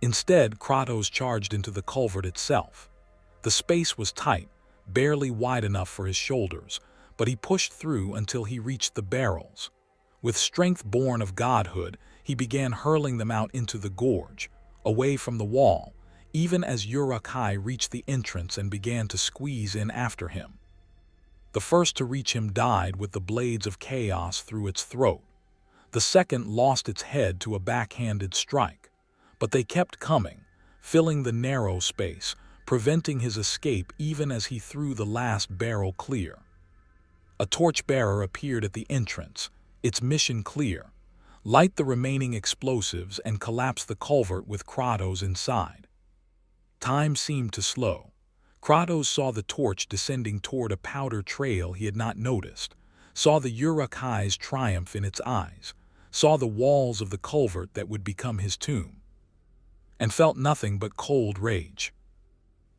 Instead, Kratos charged into the culvert itself. The space was tight, barely wide enough for his shoulders, but he pushed through until he reached the barrels. With strength born of godhood, he began hurling them out into the gorge, away from the wall, even as Uruk-hai reached the entrance and began to squeeze in after him. The first to reach him died with the blades of chaos through its throat. The second lost its head to a backhanded strike. But they kept coming, filling the narrow space, preventing his escape even as he threw the last barrel clear. A torchbearer appeared at the entrance, its mission clear: light the remaining explosives and collapse the culvert with Kratos inside. Time seemed to slow. Kratos saw the torch descending toward a powder trail he had not noticed, saw the Uruk-hai's triumph in its eyes, saw the walls of the culvert that would become his tomb, and felt nothing but cold rage.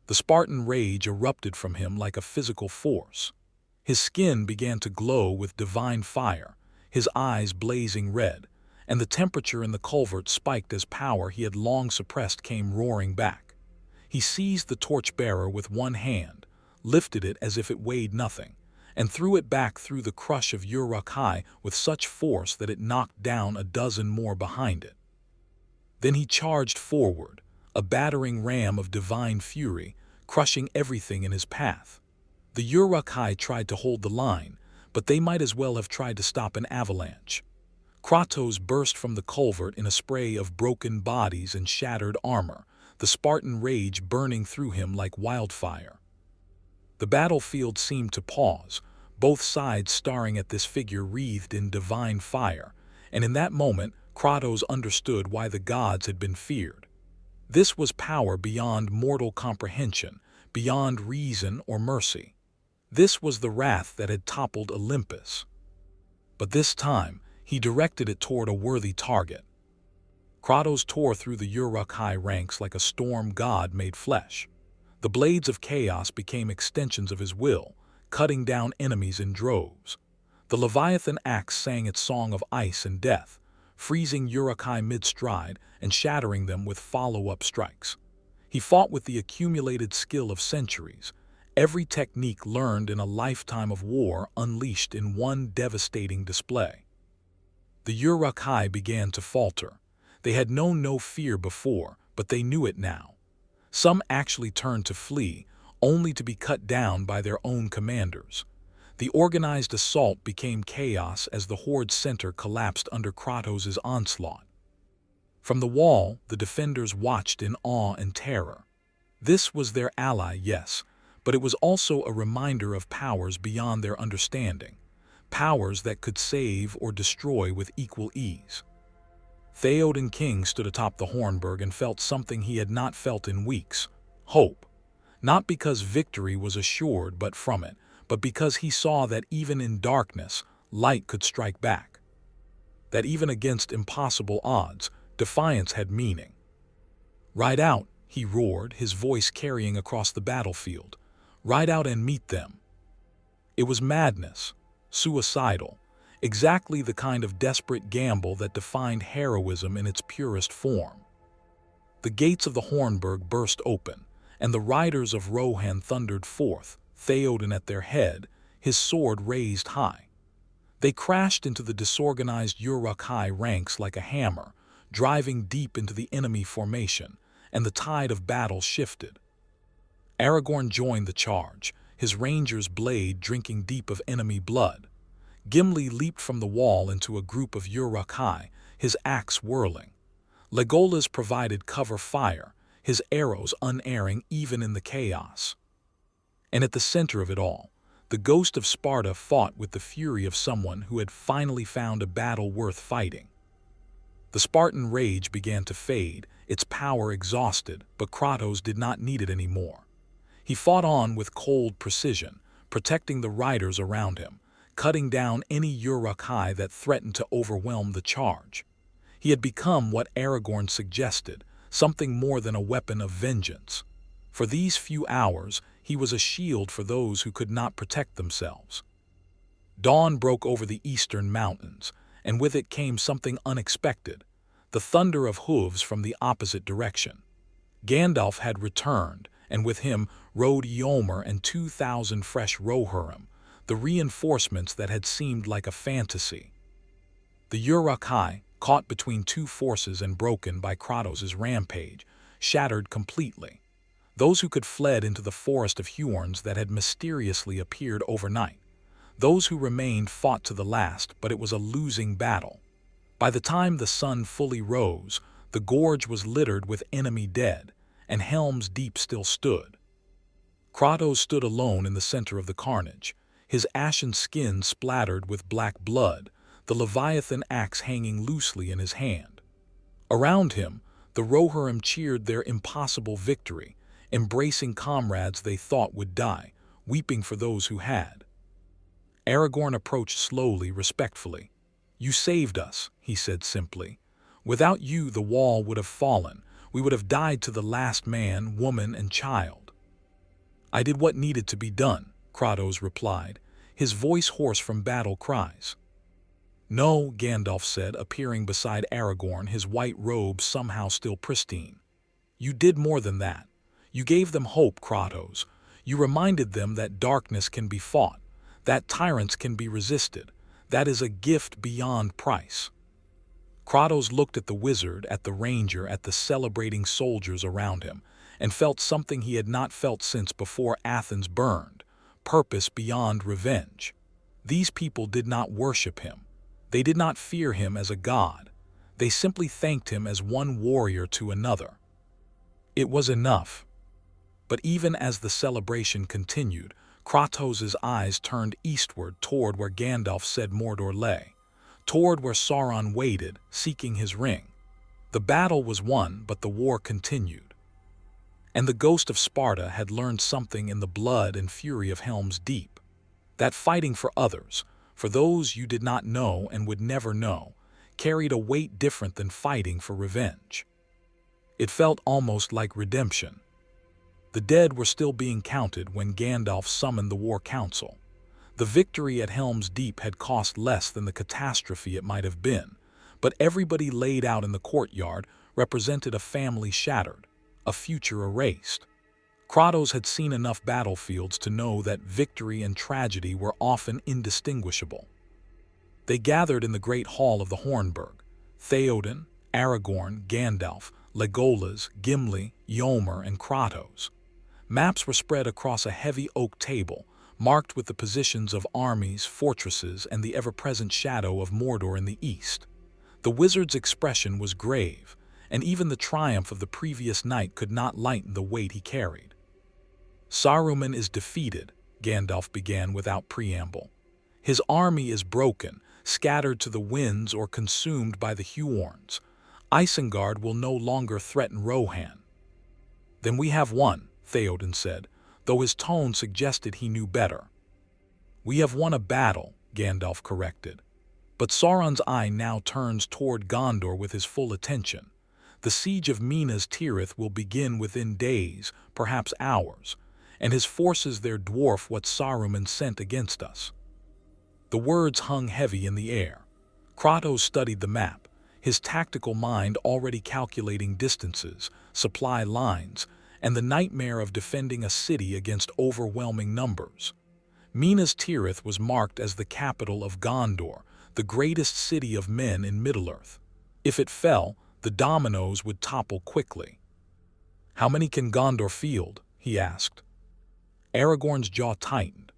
The Spartan rage erupted from him like a physical force. His skin began to glow with divine fire, his eyes blazing red, and the temperature in the culvert spiked as power he had long suppressed came roaring back. He seized the torchbearer with one hand, lifted it as if it weighed nothing, and threw it back through the crush of Uruk-hai with such force that it knocked down a dozen more behind it. Then he charged forward, a battering ram of divine fury, crushing everything in his path. The Uruk-hai tried to hold the line, but they might as well have tried to stop an avalanche. Kratos burst from the culvert in a spray of broken bodies and shattered armor, the Spartan rage burning through him like wildfire. The battlefield seemed to pause, both sides staring at this figure wreathed in divine fire, and in that moment Kratos understood why the gods had been feared. This was power beyond mortal comprehension, beyond reason or mercy. This was the wrath that had toppled Olympus. But this time, he directed it toward a worthy target. Kratos tore through the Uruk-hai ranks like a storm god made flesh. The blades of chaos became extensions of his will, cutting down enemies in droves. The Leviathan axe sang its song of ice and death, freezing Uruk-hai mid-stride and shattering them with follow-up strikes. He fought with the accumulated skill of centuries, every technique learned in a lifetime of war unleashed in one devastating display. The Uruk-hai began to falter. They had known no fear before, but they knew it now. Some actually turned to flee, only to be cut down by their own commanders. The organized assault became chaos as the horde's center collapsed under Kratos' onslaught. From the wall, the defenders watched in awe and terror. This was their ally, yes, but it was also a reminder of powers beyond their understanding, powers that could save or destroy with equal ease. Theoden King stood atop the Hornburg and felt something he had not felt in weeks: hope. Not because victory was assured but because he saw that even in darkness, light could strike back. That even against impossible odds, defiance had meaning. "Ride out," he roared, his voice carrying across the battlefield. "Ride out and meet them." It was madness, suicidal, exactly the kind of desperate gamble that defined heroism in its purest form. The gates of the Hornburg burst open, and the riders of Rohan thundered forth, Theoden at their head, his sword raised high. They crashed into the disorganized Uruk-hai ranks like a hammer, driving deep into the enemy formation, and the tide of battle shifted. Aragorn joined the charge, his ranger's blade drinking deep of enemy blood. Gimli leaped from the wall into a group of Uruk-hai, his axe whirling. Legolas provided cover fire, his arrows unerring even in the chaos. And at the center of it all, the Ghost of Sparta fought with the fury of someone who had finally found a battle worth fighting. The Spartan rage began to fade, its power exhausted, but Kratos did not need it anymore. He fought on with cold precision, protecting the riders around him, cutting down any Uruk-hai that threatened to overwhelm the charge. He had become what Aragorn suggested, something more than a weapon of vengeance. For these few hours, he was a shield for those who could not protect themselves. Dawn broke over the eastern mountains, and with it came something unexpected: the thunder of hooves from the opposite direction. Gandalf had returned, and with him rode Eomer and 2,000 fresh Rohirrim, the reinforcements that had seemed like a fantasy. The Uruk-hai, caught between two forces and broken by Kratos' rampage, shattered completely. Those who could fled into the forest of Huorns that had mysteriously appeared overnight. Those who remained fought to the last, but it was a losing battle. By the time the sun fully rose, the gorge was littered with enemy dead, and Helm's Deep still stood. Kratos stood alone in the center of the carnage, his ashen skin splattered with black blood, the Leviathan axe hanging loosely in his hand. Around him, the Rohirrim cheered their impossible victory, embracing comrades they thought would die, weeping for those who had. Aragorn approached slowly, respectfully. "You saved us," he said simply. "Without you, the wall would have fallen. We would have died to the last man, woman, and child." "I did what needed to be done," Kratos replied, his voice hoarse from battle cries. "No," Gandalf said, appearing beside Aragorn, his white robe somehow still pristine. "You did more than that. You gave them hope, Kratos. You reminded them that darkness can be fought, that tyrants can be resisted. That is a gift beyond price." Kratos looked at the wizard, at the ranger, at the celebrating soldiers around him, and felt something he had not felt since before Athens burned: purpose beyond revenge. These people did not worship him. They did not fear him as a god. They simply thanked him as one warrior to another. It was enough. But even as the celebration continued, Kratos' eyes turned eastward toward where Gandalf said Mordor lay, toward where Sauron waited, seeking his ring. The battle was won, but the war continued. And the Ghost of Sparta had learned something in the blood and fury of Helm's Deep, that fighting for others, for those you did not know and would never know, carried a weight different than fighting for revenge. It felt almost like redemption. The dead were still being counted when Gandalf summoned the War Council. The victory at Helm's Deep had cost less than the catastrophe it might have been, but everybody laid out in the courtyard represented a family shattered, a future erased. Kratos had seen enough battlefields to know that victory and tragedy were often indistinguishable. They gathered in the great hall of the Hornburg: Theoden, Aragorn, Gandalf, Legolas, Gimli, Eomer, and Kratos. Maps were spread across a heavy oak table, marked with the positions of armies, fortresses, and the ever-present shadow of Mordor in the east. The wizard's expression was grave, and even the triumph of the previous night could not lighten the weight he carried. "Saruman is defeated," Gandalf began without preamble. "His army is broken, scattered to the winds or consumed by the Huorns. Isengard will no longer threaten Rohan." "Then we have won," Theoden said, though his tone suggested he knew better. "We have won a battle," Gandalf corrected. But Sauron's eye now turns toward Gondor with his full attention. The siege of Minas Tirith will begin within days, perhaps hours, and his forces there dwarf what Saruman sent against us. The words hung heavy in the air. Kratos studied the map, his tactical mind already calculating distances, supply lines, and the nightmare of defending a city against overwhelming numbers. Minas Tirith was marked as the capital of Gondor, the greatest city of men in Middle-earth. If it fell, the dominoes would topple quickly. "How many can Gondor field?" he asked. Aragorn's jaw tightened.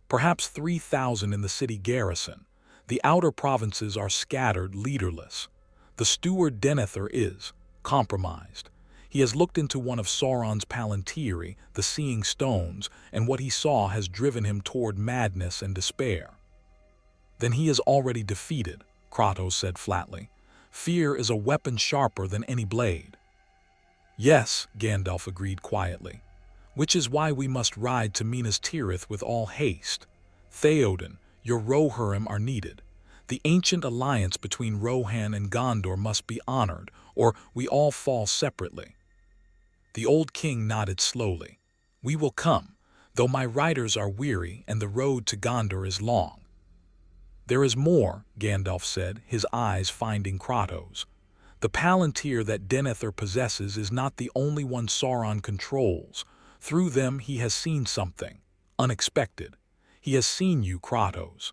"Perhaps 3,000 in the city garrison. The outer provinces are scattered, leaderless. The steward Denethor is compromised. He has looked into one of Sauron's Palantiri, the Seeing Stones, and what he saw has driven him toward madness and despair." "Then he is already defeated," Kratos said flatly. "Fear is a weapon sharper than any blade." "Yes," Gandalf agreed quietly. "Which is why we must ride to Minas Tirith with all haste. Theoden, your Rohirrim are needed. The ancient alliance between Rohan and Gondor must be honored, or we all fall separately." The old king nodded slowly. "We will come, though my riders are weary and the road to Gondor is long." "There is more," Gandalf said, his eyes finding Kratos. "The Palantir that Denethor possesses is not the only one Sauron controls. Through them he has seen something unexpected. He has seen you, Kratos."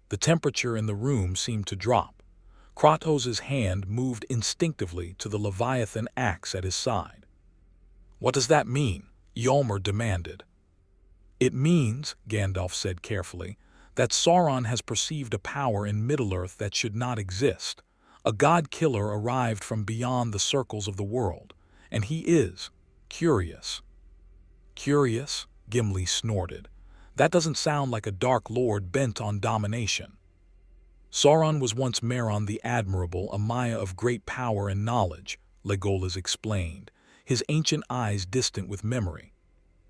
The temperature in the room seemed to drop. Kratos' hand moved instinctively to the Leviathan axe at his side. "What does that mean?" Eomer demanded. "It means," Gandalf said carefully, "that Sauron has perceived a power in Middle-earth that should not exist. A god-killer arrived from beyond the circles of the world, and he is curious." "Curious?" Gimli snorted. That doesn't sound like a dark lord bent on domination. Sauron was once Mehron the Admirable, a Maya of great power and knowledge, Legolas explained, his ancient eyes distant with memory.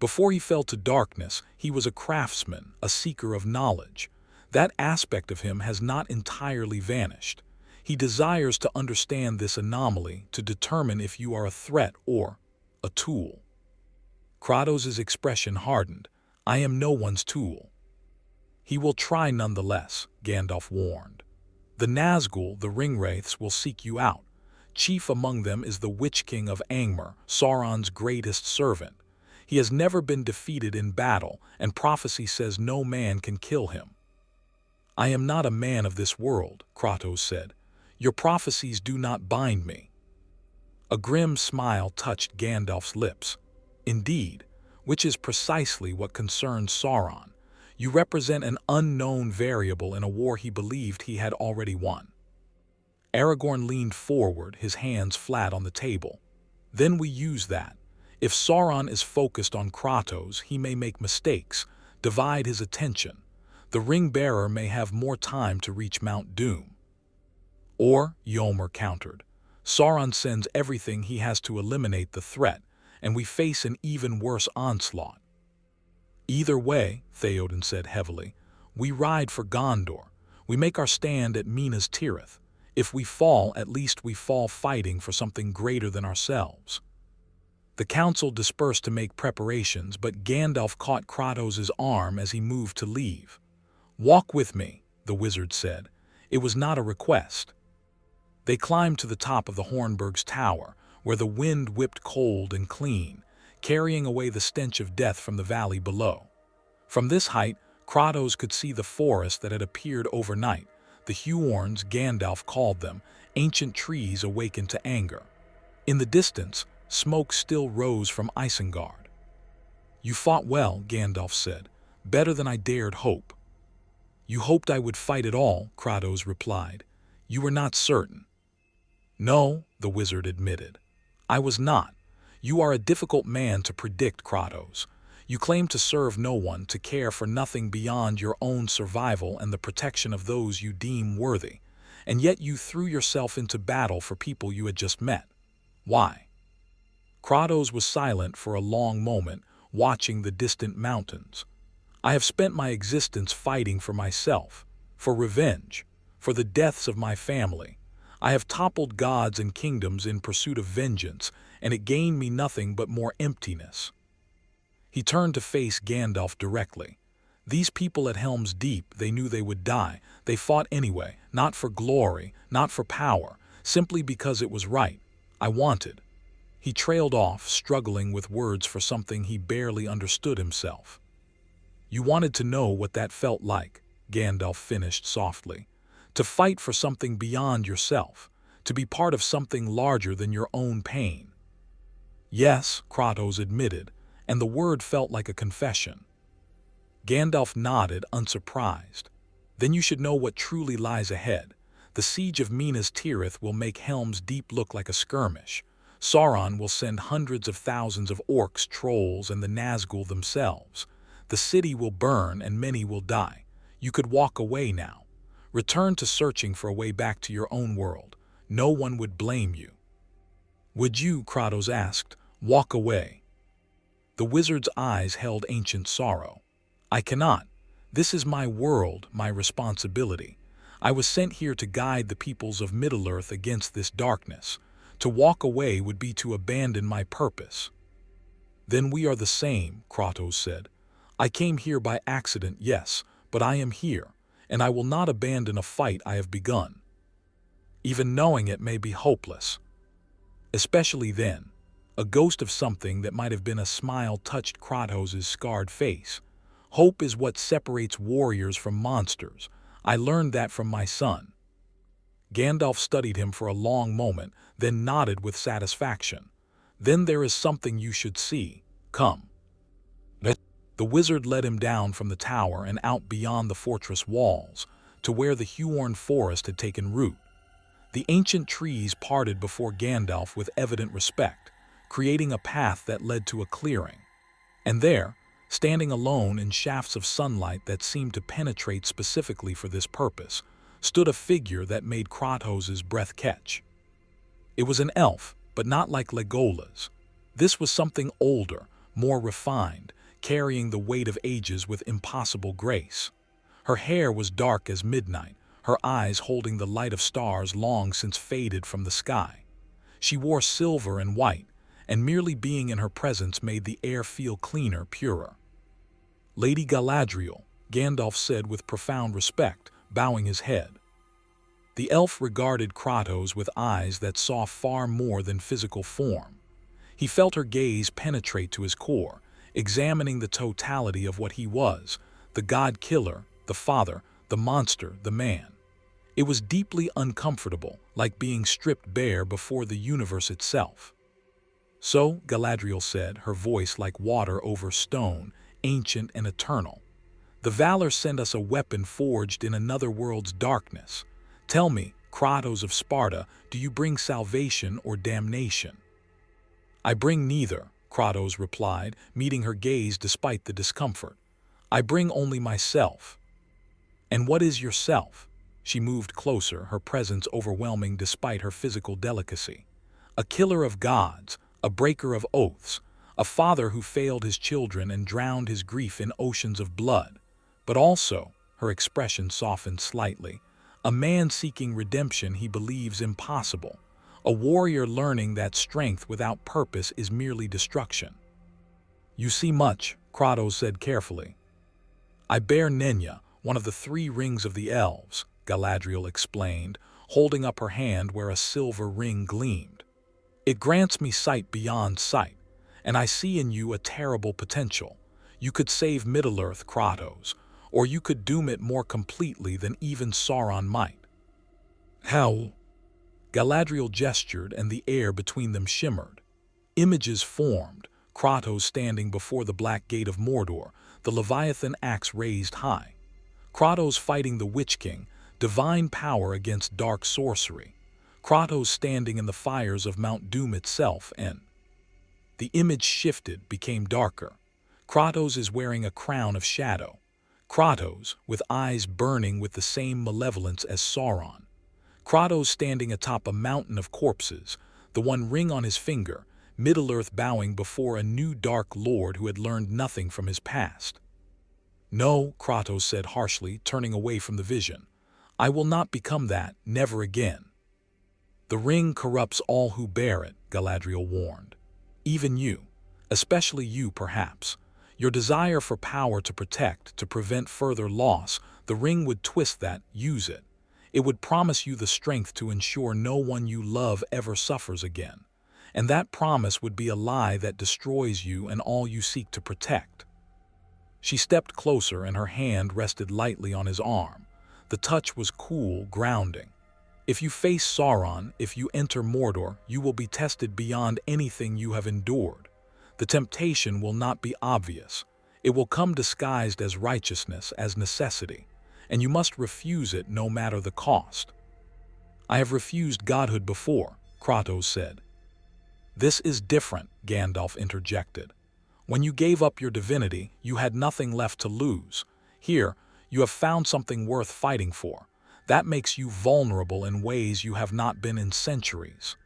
Before he fell to darkness, he was a craftsman, a seeker of knowledge. That aspect of him has not entirely vanished. He desires to understand this anomaly to determine if you are a threat or a tool. Kratos' expression hardened. I am no one's tool. He will try nonetheless, Gandalf warned. The Nazgul, the Ringwraiths, will seek you out. Chief among them is the Witch King of Angmar, Sauron's greatest servant. He has never been defeated in battle, and prophecy says no man can kill him. I am not a man of this world, Kratos said. Your prophecies do not bind me. A grim smile touched Gandalf's lips. Indeed, which is precisely what concerns Sauron. You represent an unknown variable in a war he believed he had already won. Aragorn leaned forward, his hands flat on the table. Then we use that. If Sauron is focused on Kratos, he may make mistakes, divide his attention. The ring-bearer may have more time to reach Mount Doom. Or, Yomer countered, Sauron sends everything he has to eliminate the threat, and we face an even worse onslaught. Either way, Theoden said heavily, we ride for Gondor. We make our stand at Minas Tirith. If we fall, at least we fall fighting for something greater than ourselves. The council dispersed to make preparations, but Gandalf caught Kratos' arm as he moved to leave. Walk with me, the wizard said. It was not a request. They climbed to the top of the Hornburg's tower, where the wind whipped cold and clean, carrying away the stench of death from the valley below. From this height, Kratos could see the forest that had appeared overnight, the Huorns Gandalf called them, ancient trees awakened to anger. In the distance, smoke still rose from Isengard. You fought well, Gandalf said, better than I dared hope. You hoped I would fight at all, Kratos replied. You were not certain. No, the wizard admitted. I was not. You are a difficult man to predict, Kratos. You claim to serve no one, to care for nothing beyond your own survival and the protection of those you deem worthy, and yet you threw yourself into battle for people you had just met. Why? Kratos was silent for a long moment, watching the distant mountains. I have spent my existence fighting for myself, for revenge, for the deaths of my family. I have toppled gods and kingdoms in pursuit of vengeance, and it gained me nothing but more emptiness. He turned to face Gandalf directly. These people at Helm's Deep, they knew they would die. They fought anyway, not for glory, not for power, simply because it was right. I wanted. He trailed off, struggling with words for something he barely understood himself. You wanted to know what that felt like, Gandalf finished softly. To fight for something beyond yourself, to be part of something larger than your own pain. Yes, Kratos admitted, and the word felt like a confession. Gandalf nodded, unsurprised. Then you should know what truly lies ahead. The siege of Minas Tirith will make Helm's Deep look like a skirmish. Sauron will send hundreds of thousands of orcs, trolls, and the Nazgul themselves. The city will burn and many will die. You could walk away now. Return to searching for a way back to your own world. No one would blame you. Would you, Kratos asked, walk away? The wizard's eyes held ancient sorrow. I cannot. This is my world, my responsibility. I was sent here to guide the peoples of Middle-earth against this darkness. To walk away would be to abandon my purpose. Then we are the same, Kratos said. I came here by accident, yes, but I am here, and I will not abandon a fight I have begun. Even knowing it may be hopeless. Especially then, a ghost of something that might have been a smile touched Kratos' scarred face. Hope is what separates warriors from monsters. I learned that from my son. Gandalf studied him for a long moment, then nodded with satisfaction. Then there is something you should see. Come. The wizard led him down from the tower and out beyond the fortress walls, to where the Huorn forest had taken root. The ancient trees parted before Gandalf with evident respect, creating a path that led to a clearing. And there, Standing alone in shafts of sunlight that seemed to penetrate specifically for this purpose, stood a figure that made Kratos' breath catch. It was an elf, but not like Legolas. This was something older, more refined, carrying the weight of ages with impossible grace. Her hair was dark as midnight, her eyes holding the light of stars long since faded from the sky. She wore silver and white, and merely being in her presence made the air feel cleaner, purer. "Lady Galadriel," Gandalf said with profound respect, bowing his head. The elf regarded Kratos with eyes that saw far more than physical form. He felt her gaze penetrate to his core, examining the totality of what he was, the god-killer, the father, the monster, the man. It was deeply uncomfortable, like being stripped bare before the universe itself. "So," Galadriel said, her voice like water over stone, ancient and eternal, "the Valor sent us a weapon forged in another world's darkness. Tell me, Kratos of Sparta, do you bring salvation or damnation?" "I bring neither," Kratos replied, meeting her gaze despite the discomfort. "I bring only myself." "And what is yourself?" She moved closer, her presence overwhelming despite her physical delicacy. "A killer of gods, a breaker of oaths, a father who failed his children and drowned his grief in oceans of blood. But also," her expression softened slightly, "a man seeking redemption he believes impossible, a warrior learning that strength without purpose is merely destruction." "You see much," Kratos said carefully. "I bear Nenya, one of the 3 rings of the elves," Galadriel explained, holding up her hand where a silver ring gleamed. "It grants me sight beyond sight, and I see in you a terrible potential. You could save Middle-earth, Kratos, or you could doom it more completely than even Sauron might." "How?" Galadriel gestured, and the air between them shimmered. Images formed, Kratos standing before the Black Gate of Mordor, the Leviathan axe raised high. Kratos fighting the Witch King, divine power against dark sorcery. Kratos standing in the fires of Mount Doom itself, and the image shifted, became darker. Kratos is wearing a crown of shadow. Kratos, with eyes burning with the same malevolence as Sauron. Kratos standing atop a mountain of corpses, the one ring on his finger, Middle-earth bowing before a new dark lord who had learned nothing from his past. "No," Kratos said harshly, turning away from the vision. "I will not become that, never again." "The ring corrupts all who bear it," Galadriel warned. "Even you. Especially you, perhaps. Your desire for power to protect, to prevent further loss, the ring would twist that, use it. It would promise you the strength to ensure no one you love ever suffers again. And that promise would be a lie that destroys you and all you seek to protect." She stepped closer and her hand rested lightly on his arm. The touch was cool, grounding. "If you face Sauron, if you enter Mordor, you will be tested beyond anything you have endured. The temptation will not be obvious. It will come disguised as righteousness, as necessity, and you must refuse it no matter the cost." "I have refused godhood before," Kratos said. "This is different," Gandalf interjected. "When you gave up your divinity, you had nothing left to lose. Here, you have found something worth fighting for. That makes you vulnerable in ways you have not been in centuries."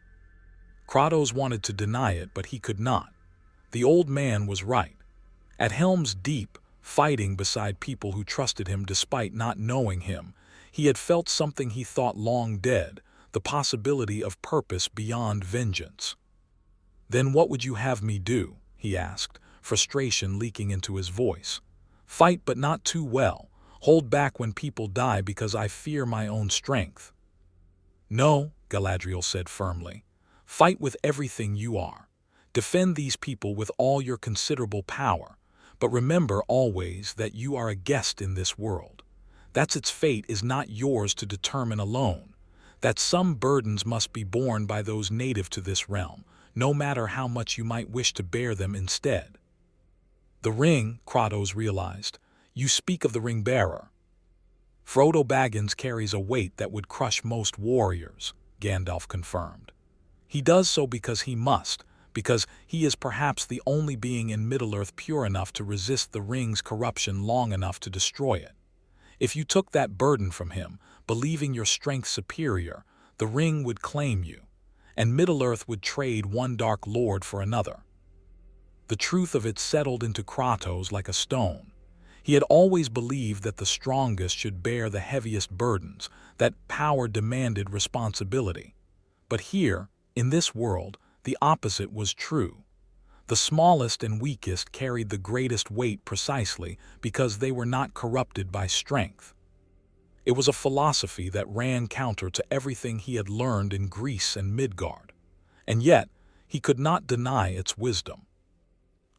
Kratos wanted to deny it, but he could not. The old man was right. At Helm's Deep, fighting beside people who trusted him despite not knowing him, he had felt something he thought long dead, the possibility of purpose beyond vengeance. "Then what would you have me do?" he asked, frustration leaking into his voice. "Fight, but not too well. Hold back when people die because I fear my own strength." "No," Galadriel said firmly. "Fight with everything you are. Defend these people with all your considerable power. But remember always that you are a guest in this world. That its fate is not yours to determine alone. That some burdens must be borne by those native to this realm, no matter how much you might wish to bear them instead." "The ring," Kratos realized. "You speak of the ring-bearer." "Frodo Baggins carries a weight that would crush most warriors," Gandalf confirmed. "He does so because he must, because he is perhaps the only being in Middle-earth pure enough to resist the ring's corruption long enough to destroy it. If you took that burden from him, believing your strength superior, the ring would claim you, and Middle-earth would trade one dark lord for another. The truth of it settled into Kratos like a stone. He had always believed that the strongest should bear the heaviest burdens, that power demanded responsibility. But here, in this world, the opposite was true. The smallest and weakest carried the greatest weight precisely because they were not corrupted by strength. It was a philosophy that ran counter to everything he had learned in Greece and Midgard, and yet he could not deny its wisdom.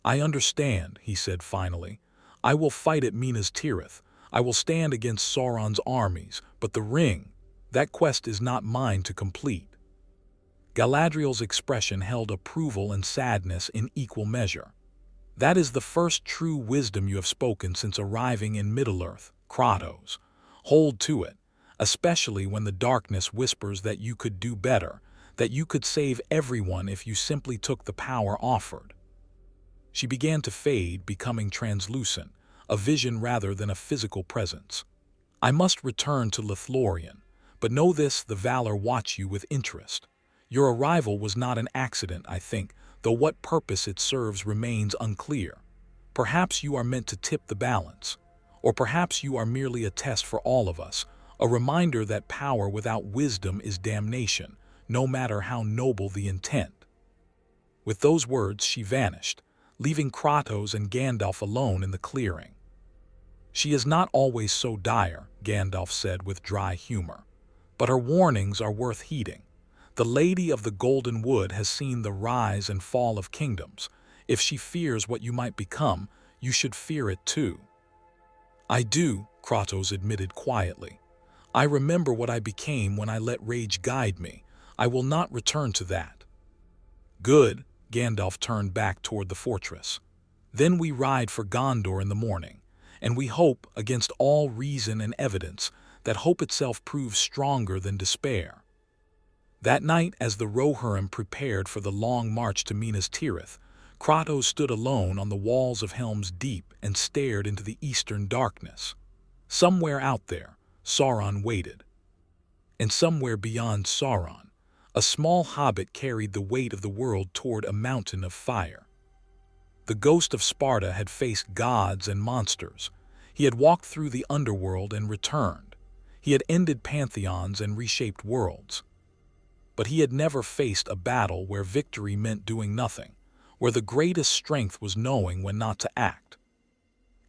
"I understand," he said finally. "I will fight at Minas Tirith. I will stand against Sauron's armies, but the ring, that quest is not mine to complete." Galadriel's expression held approval and sadness in equal measure. "That is the first true wisdom you have spoken since arriving in Middle-earth, Kratos. Hold to it, especially when the darkness whispers that you could do better, that you could save everyone if you simply took the power offered." She began to fade, becoming translucent, a vision rather than a physical presence. "I must return to Lothlorien, but know this: the Valor watch you with interest. Your arrival was not an accident, I think, though what purpose it serves remains unclear. Perhaps you are meant to tip the balance, or perhaps you are merely a test for all of us, a reminder that power without wisdom is damnation, no matter how noble the intent." With those words she vanished, leaving Kratos and Gandalf alone in the clearing. "She is not always so dire," Gandalf said with dry humor, "but her warnings are worth heeding. The Lady of the Golden Wood has seen the rise and fall of kingdoms. If she fears what you might become, you should fear it too." "I do," Kratos admitted quietly. "I remember what I became when I let rage guide me. I will not return to that." "Good." Gandalf turned back toward the fortress. "Then we ride for Gondor in the morning, and we hope, against all reason and evidence, that hope itself proves stronger than despair." That night, as the Rohirrim prepared for the long march to Minas Tirith, Kratos stood alone on the walls of Helm's Deep and stared into the eastern darkness. Somewhere out there, Sauron waited. And somewhere beyond Sauron, a small hobbit carried the weight of the world toward a mountain of fire. The Ghost of Sparta had faced gods and monsters. He had walked through the underworld and returned. He had ended pantheons and reshaped worlds. But he had never faced a battle where victory meant doing nothing, where the greatest strength was knowing when not to act.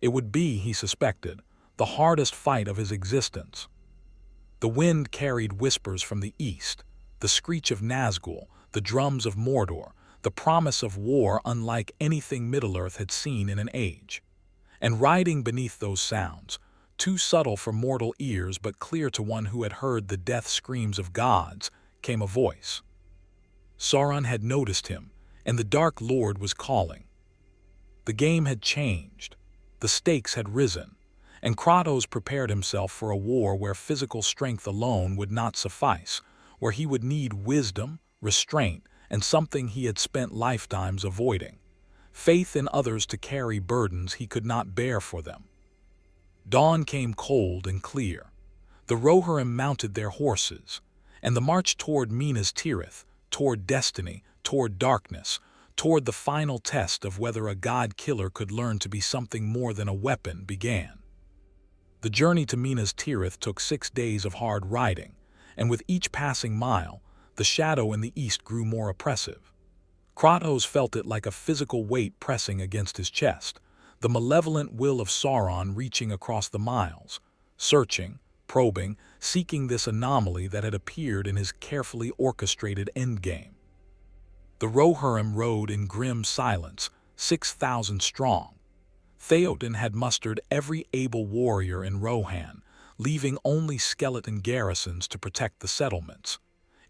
It would be, he suspected, the hardest fight of his existence. The wind carried whispers from the east, the screech of Nazgul, the drums of Mordor, the promise of war unlike anything Middle-earth had seen in an age. And riding beneath those sounds, too subtle for mortal ears but clear to one who had heard the death screams of gods, came a voice. Sauron had noticed him, and the Dark Lord was calling. The game had changed. The stakes had risen, and Kratos prepared himself for a war where physical strength alone would not suffice, where he would need wisdom, restraint, and something he had spent lifetimes avoiding: faith in others to carry burdens he could not bear for them. Dawn came cold and clear. The Rohirrim mounted their horses, and the march toward Minas Tirith, toward destiny, toward darkness, toward the final test of whether a god-killer could learn to be something more than a weapon, began. The journey to Minas Tirith took 6 days of hard riding, and with each passing mile, the shadow in the east grew more oppressive. Kratos felt it like a physical weight pressing against his chest, the malevolent will of Sauron reaching across the miles, searching, probing, seeking this anomaly that had appeared in his carefully orchestrated endgame. The Rohirrim rode in grim silence, 6,000 strong. Theoden had mustered every able warrior in Rohan, leaving only skeleton garrisons to protect the settlements.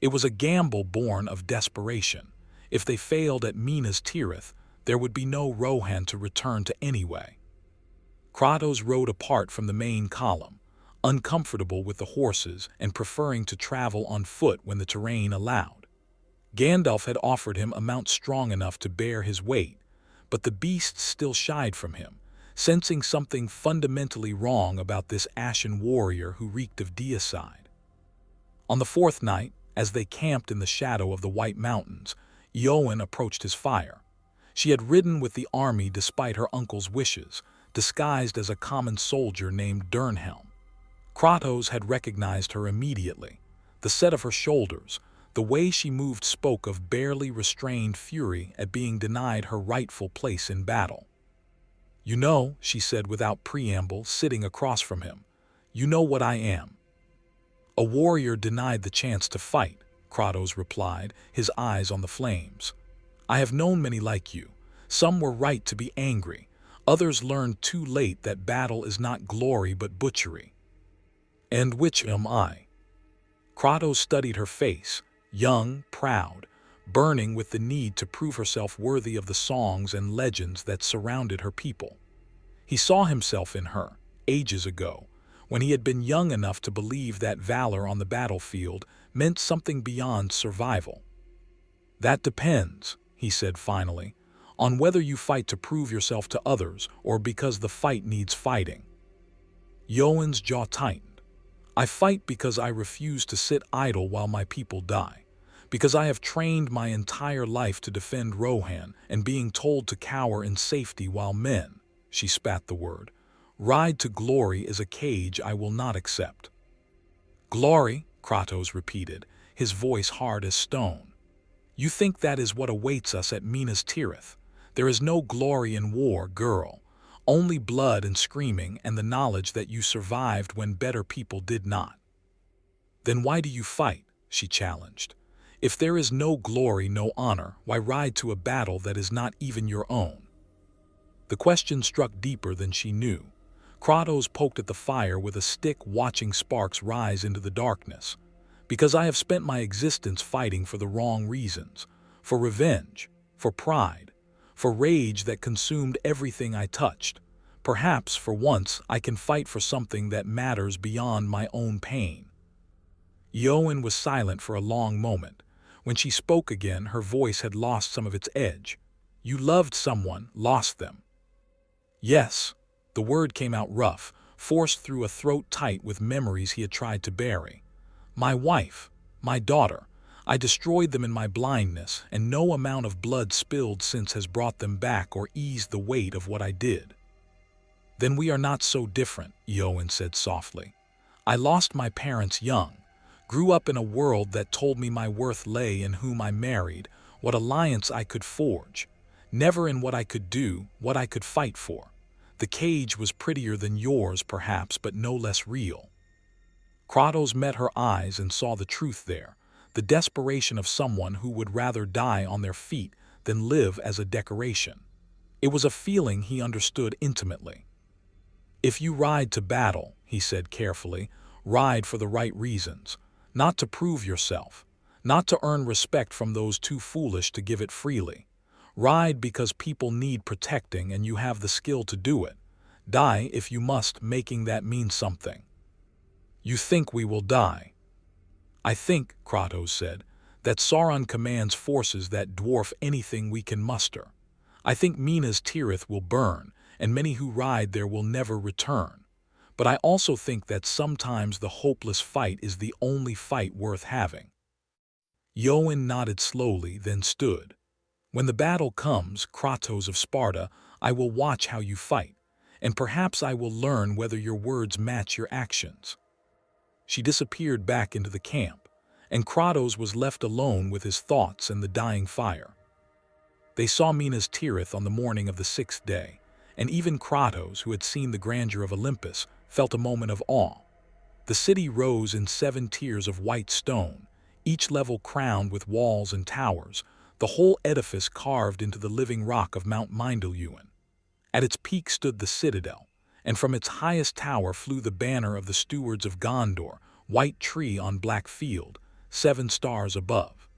It was a gamble born of desperation. If they failed at Minas Tirith, there would be no Rohan to return to anyway. Kratos rode apart from the main column, uncomfortable with the horses and preferring to travel on foot when the terrain allowed. Gandalf had offered him a mount strong enough to bear his weight, but the beasts still shied from him, sensing something fundamentally wrong about this ashen warrior who reeked of deicide. On the fourth night, as they camped in the shadow of the White Mountains, Eowyn approached his fire. She had ridden with the army despite her uncle's wishes, disguised as a common soldier named Durnhelm. Kratos had recognized her immediately. The set of her shoulders, the way she moved spoke of barely restrained fury at being denied her rightful place in battle. "You know," she said without preamble, sitting across from him, "you know what I am." "A warrior denied the chance to fight," Kratos replied, his eyes on the flames. "I have known many like you. Some were right to be angry. Others learned too late that battle is not glory but butchery. And which am I?" Kratos studied her face, young, proud, burning with the need to prove herself worthy of the songs and legends that surrounded her people. He saw himself in her, ages ago, when he had been young enough to believe that valor on the battlefield meant something beyond survival. "That depends," he said finally, "on whether you fight to prove yourself to others or because the fight needs fighting." Eowyn's jaw tightened. "I fight because I refuse to sit idle while my people die, because I have trained my entire life to defend Rohan, and being told to cower in safety while men," she spat the word, "ride to glory is a cage I will not accept." "Glory," Kratos repeated, his voice hard as stone. "You think that is what awaits us at Minas Tirith? There is no glory in war, girl. Only blood and screaming and the knowledge that you survived when better people did not." "Then why do you fight?" she challenged. "If there is no glory, no honor, why ride to a battle that is not even your own?" The question struck deeper than she knew. Kratos poked at the fire with a stick, watching sparks rise into the darkness. "Because I have spent my existence fighting for the wrong reasons. For revenge, for pride, for rage that consumed everything I touched. Perhaps, for once, I can fight for something that matters beyond my own pain." Eowyn was silent for a long moment. When she spoke again, her voice had lost some of its edge. "You loved someone, lost them." "Yes." The word came out rough, forced through a throat tight with memories he had tried to bury. "My wife, my daughter. I destroyed them in my blindness, and no amount of blood spilled since has brought them back or eased the weight of what I did." "Then we are not so different," Eowyn said softly. "I lost my parents young, grew up in a world that told me my worth lay in whom I married, what alliance I could forge, never in what I could do, what I could fight for. The cage was prettier than yours, perhaps, but no less real." Kratos met her eyes and saw the truth there, the desperation of someone who would rather die on their feet than live as a decoration. It was a feeling he understood intimately. "If you ride to battle," he said carefully, "ride for the right reasons, not to prove yourself, not to earn respect from those too foolish to give it freely. Ride because people need protecting and you have the skill to do it. Die if you must, making that mean something." "You think we will die?" "I think," Kratos said, "that Sauron commands forces that dwarf anything we can muster. I think Minas Tirith will burn, and many who ride there will never return. But I also think that sometimes the hopeless fight is the only fight worth having." Eowyn nodded slowly, then stood. "When the battle comes, Kratos of Sparta, I will watch how you fight, and perhaps I will learn whether your words match your actions." She disappeared back into the camp, and Kratos was left alone with his thoughts and the dying fire. They saw Minas Tirith on the morning of the sixth day, and even Kratos, who had seen the grandeur of Olympus, felt a moment of awe. The city rose in 7 tiers of white stone, each level crowned with walls and towers, the whole edifice carved into the living rock of Mount Mindilluin. At its peak stood the citadel, and from its highest tower flew the banner of the stewards of Gondor, white tree on black field, 7 stars above.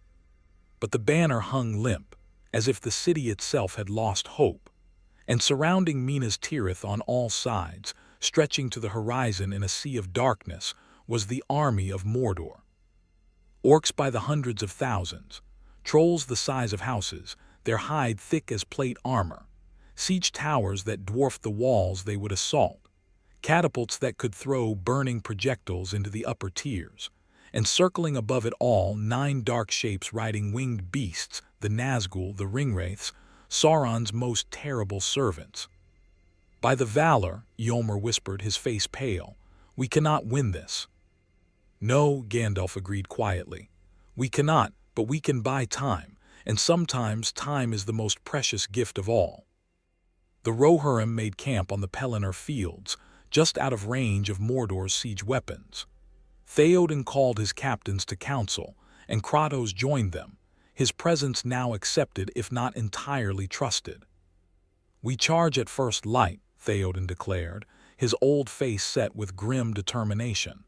But the banner hung limp, as if the city itself had lost hope, and surrounding Minas Tirith on all sides, stretching to the horizon in a sea of darkness, was the army of Mordor. Orcs by the hundreds of thousands, trolls the size of houses, their hide thick as plate armor, siege towers that dwarfed the walls they would assault, catapults that could throw burning projectiles into the upper tiers, and circling above it all 9 dark shapes riding winged beasts, the Nazgul, the Ringwraiths, Sauron's most terrible servants. "By the valor," Eomer whispered, his face pale, "we cannot win this." "No," Gandalf agreed quietly. "We cannot, but we can buy time, and sometimes time is the most precious gift of all." The Rohirrim made camp on the Pelennor fields, just out of range of Mordor's siege weapons. Theoden called his captains to council, and Kratos joined them, his presence now accepted if not entirely trusted. "We charge at first light," Theoden declared, his old face set with grim determination.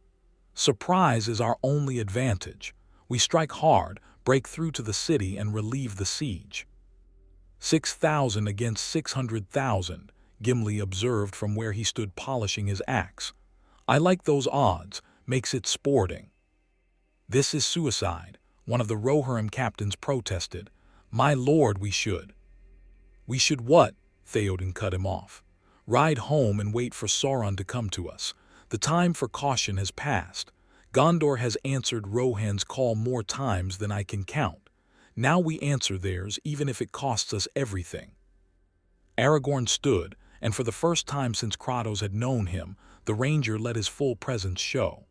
"Surprise is our only advantage. We strike hard, break through to the city, and relieve the siege." 6,000 against 600,000, Gimli observed from where he stood polishing his axe. "I like those odds, makes it sporting." "This is suicide," one of the Rohirrim captains protested. "My lord, we should." "We should what?" Theoden cut him off. "Ride home and wait for Sauron to come to us. The time for caution has passed. Gondor has answered Rohan's call more times than I can count. Now we answer theirs, even if it costs us everything." Aragorn stood, and for the first time since Kratos had known him, the ranger let his full presence show.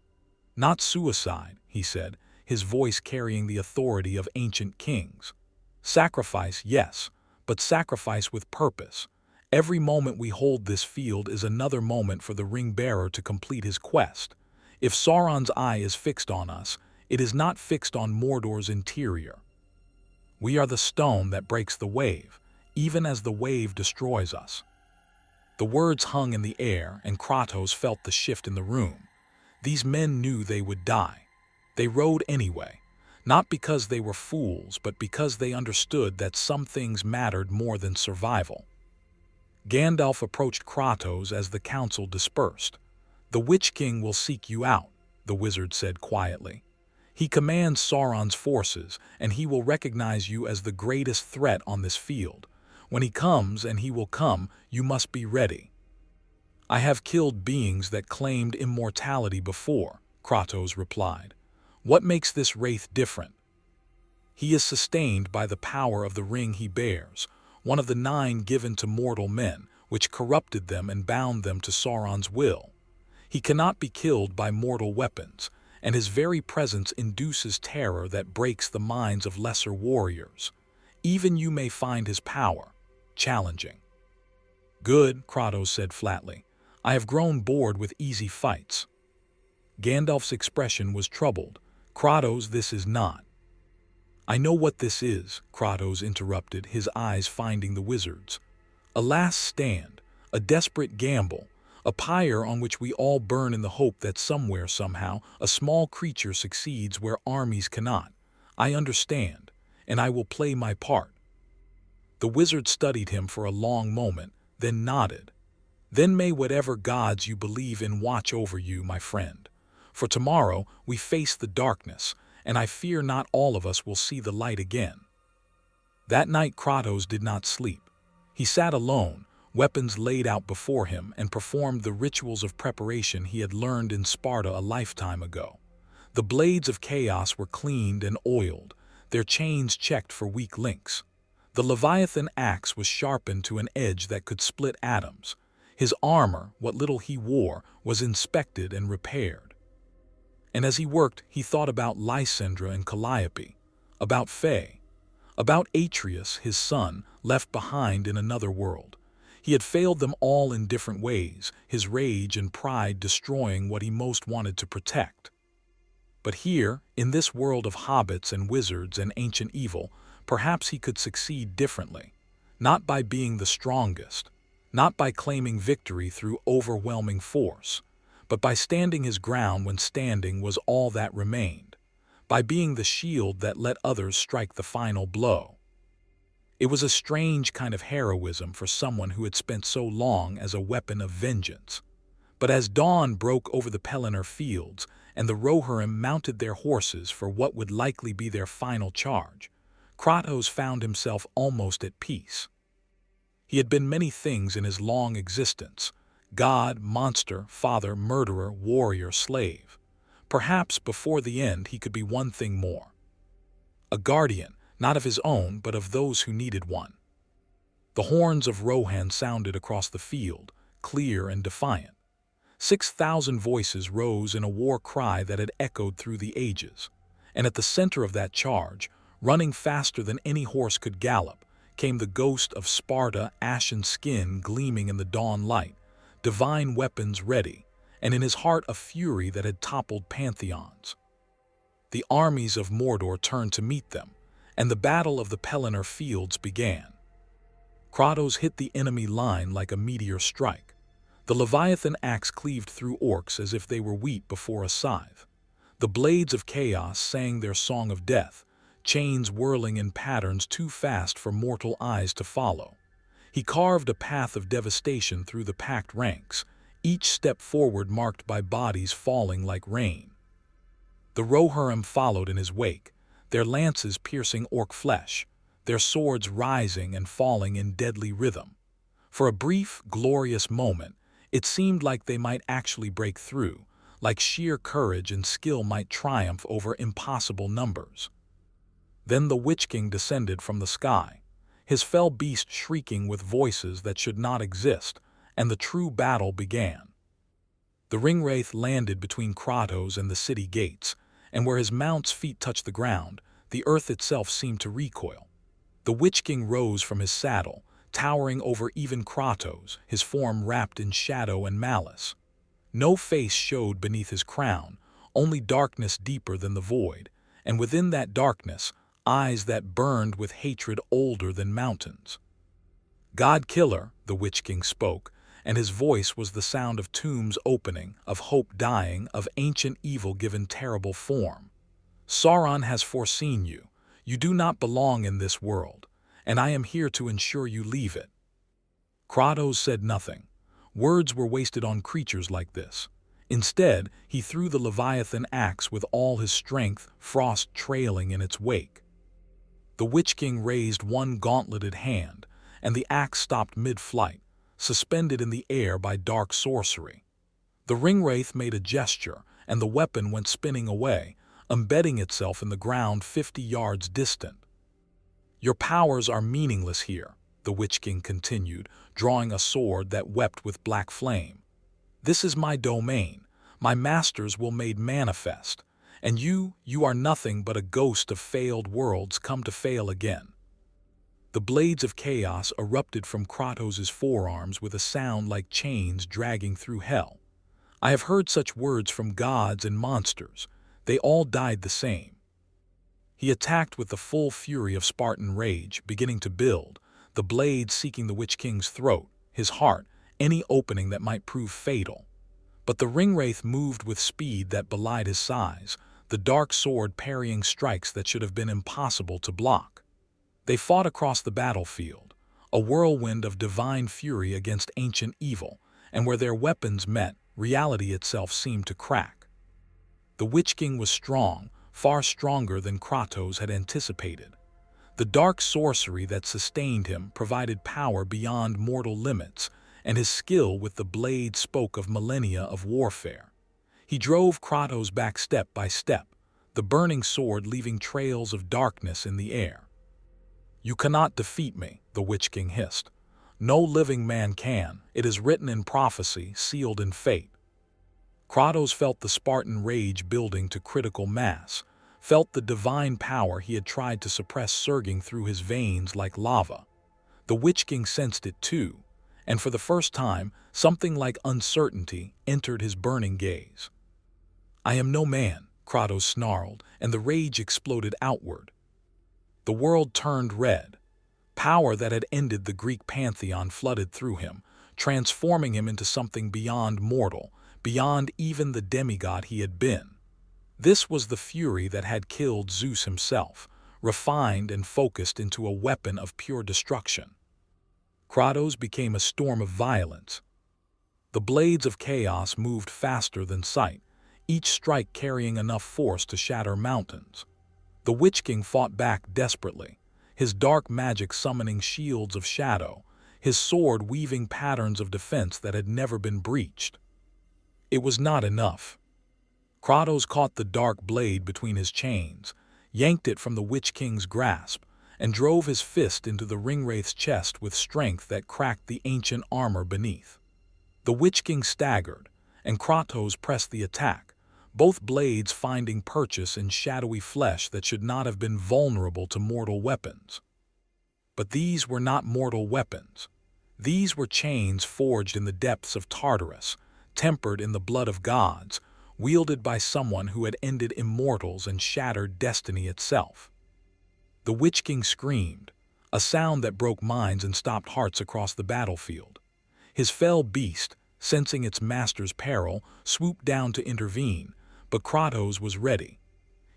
"Not suicide," he said, his voice carrying the authority of ancient kings. "Sacrifice, yes, but sacrifice with purpose. Every moment we hold this field is another moment for the ring-bearer to complete his quest. If Sauron's eye is fixed on us, it is not fixed on Mordor's interior. We are the stone that breaks the wave, even as the wave destroys us." The words hung in the air, and Kratos felt the shift in the room. These men knew they would die. They rode anyway, not because they were fools, but because they understood that some things mattered more than survival. Gandalf approached Kratos as the council dispersed. "The Witch King will seek you out," the wizard said quietly. "He commands Sauron's forces, and he will recognize you as the greatest threat on this field. When he comes, and he will come, you must be ready." "I have killed beings that claimed immortality before," Kratos replied. "What makes this wraith different?" "He is sustained by the power of the ring he bears, one of the 9 given to mortal men, which corrupted them and bound them to Sauron's will. He cannot be killed by mortal weapons, and his very presence induces terror that breaks the minds of lesser warriors. Even you may find his power challenging." "Good," Kratos said flatly. "I have grown bored with easy fights." Gandalf's expression was troubled. "Kratos, this is not." "I know what this is," Kratos interrupted, his eyes finding the wizard's. "A last stand, a desperate gamble, a pyre on which we all burn in the hope that somewhere, somehow, a small creature succeeds where armies cannot. I understand, and I will play my part." The wizard studied him for a long moment, then nodded. "Then may whatever gods you believe in watch over you, my friend. For tomorrow we face the darkness, and I fear not all of us will see the light again." That night Kratos did not sleep. He sat alone, weapons laid out before him, and performed the rituals of preparation he had learned in Sparta a lifetime ago. The blades of chaos were cleaned and oiled, their chains checked for weak links. The Leviathan axe was sharpened to an edge that could split atoms. His armor, what little he wore, was inspected and repaired. And as he worked, he thought about Lysandra and Calliope, about Faye, about Atreus, his son, left behind in another world. He had failed them all in different ways, his rage and pride destroying what he most wanted to protect. But here, in this world of hobbits and wizards and ancient evil, perhaps he could succeed differently. Not by being the strongest, not by claiming victory through overwhelming force, but by standing his ground when standing was all that remained, by being the shield that let others strike the final blow. It was a strange kind of heroism for someone who had spent so long as a weapon of vengeance. But as dawn broke over the Pelennor fields and the Rohirrim mounted their horses for what would likely be their final charge, Kratos found himself almost at peace. He had been many things in his long existence: god, monster, father, murderer, warrior, slave. Perhaps before the end he could be one thing more: a guardian, not of his own, but of those who needed one. The horns of Rohan sounded across the field, clear and defiant. 6,000 voices rose in a war cry that had echoed through the ages. And at the center of that charge, running faster than any horse could gallop, came the Ghost of Sparta, ashen skin gleaming in the dawn light, divine weapons ready, and in his heart a fury that had toppled pantheons. The armies of Mordor turned to meet them, and the battle of the Pelennor fields began. Kratos hit the enemy line like a meteor strike. The Leviathan axe cleaved through orcs as if they were wheat before a scythe. The blades of chaos sang their song of death, chains whirling in patterns too fast for mortal eyes to follow. He carved a path of devastation through the packed ranks, each step forward marked by bodies falling like rain. The Rohirrim followed in his wake, their lances piercing orc flesh, their swords rising and falling in deadly rhythm. For a brief, glorious moment, it seemed like they might actually break through, like sheer courage and skill might triumph over impossible numbers. Then the Witch King descended from the sky, his fell beast shrieking with voices that should not exist, and the true battle began. The ringwraith landed between Kratos and the city gates, and where his mount's feet touched the ground, the earth itself seemed to recoil. The Witch King rose from his saddle, towering over even Kratos, his form wrapped in shadow and malice. No face showed beneath his crown, only darkness deeper than the void, and within that darkness, eyes that burned with hatred older than mountains. "God-killer," the Witch King spoke, and his voice was the sound of tombs opening, of hope dying, of ancient evil given terrible form. "Sauron has foreseen you. You do not belong in this world, and I am here to ensure you leave it." Kratos said nothing. Words were wasted on creatures like this. Instead, he threw the Leviathan axe with all his strength, frost trailing in its wake. The Witch King raised one gauntleted hand, and the axe stopped mid-flight, suspended in the air by dark sorcery. The ringwraith made a gesture, and the weapon went spinning away, embedding itself in the ground 50 yards distant. "Your powers are meaningless here," the Witch King continued, drawing a sword that wept with black flame. "This is my domain. My masters will made manifest. And you are nothing but a ghost of failed worlds come to fail again." The blades of chaos erupted from Kratos' forearms with a sound like chains dragging through hell. I have heard such words from gods and monsters. They all died the same. He attacked with the full fury of Spartan rage, beginning to build, the blade seeking the Witch King's throat, his heart, any opening that might prove fatal. But the ringwraith moved with speed that belied his size, the dark sword parrying strikes that should have been impossible to block. They fought across the battlefield, a whirlwind of divine fury against ancient evil, and where their weapons met, reality itself seemed to crack. The Witch King was strong, far stronger than Kratos had anticipated. The dark sorcery that sustained him provided power beyond mortal limits, and his skill with the blade spoke of millennia of warfare. He drove Kratos back step by step, the burning sword leaving trails of darkness in the air. "You cannot defeat me," the Witch King hissed. "No living man can. It is written in prophecy, sealed in fate." Kratos felt the Spartan rage building to critical mass, felt the divine power he had tried to suppress surging through his veins like lava. The Witch King sensed it too, and for the first time, something like uncertainty entered his burning gaze. "I am no man," Kratos snarled, and the rage exploded outward. The world turned red. Power that had ended the Greek pantheon flooded through him, transforming him into something beyond mortal, beyond even the demigod he had been. This was the fury that had killed Zeus himself, refined and focused into a weapon of pure destruction. Kratos became a storm of violence. The blades of chaos moved faster than sight, each strike carrying enough force to shatter mountains. The Witch King fought back desperately, his dark magic summoning shields of shadow, his sword weaving patterns of defense that had never been breached. It was not enough. Kratos caught the dark blade between his chains, yanked it from the Witch King's grasp, and drove his fist into the Ringwraith's chest with strength that cracked the ancient armor beneath. The Witch King staggered, and Kratos pressed the attack, both blades finding purchase in shadowy flesh that should not have been vulnerable to mortal weapons. But these were not mortal weapons. These were chains forged in the depths of Tartarus, tempered in the blood of gods, wielded by someone who had ended immortals and shattered destiny itself. The Witch King screamed, a sound that broke minds and stopped hearts across the battlefield. His fell beast, sensing its master's peril, swooped down to intervene, but Kratos was ready.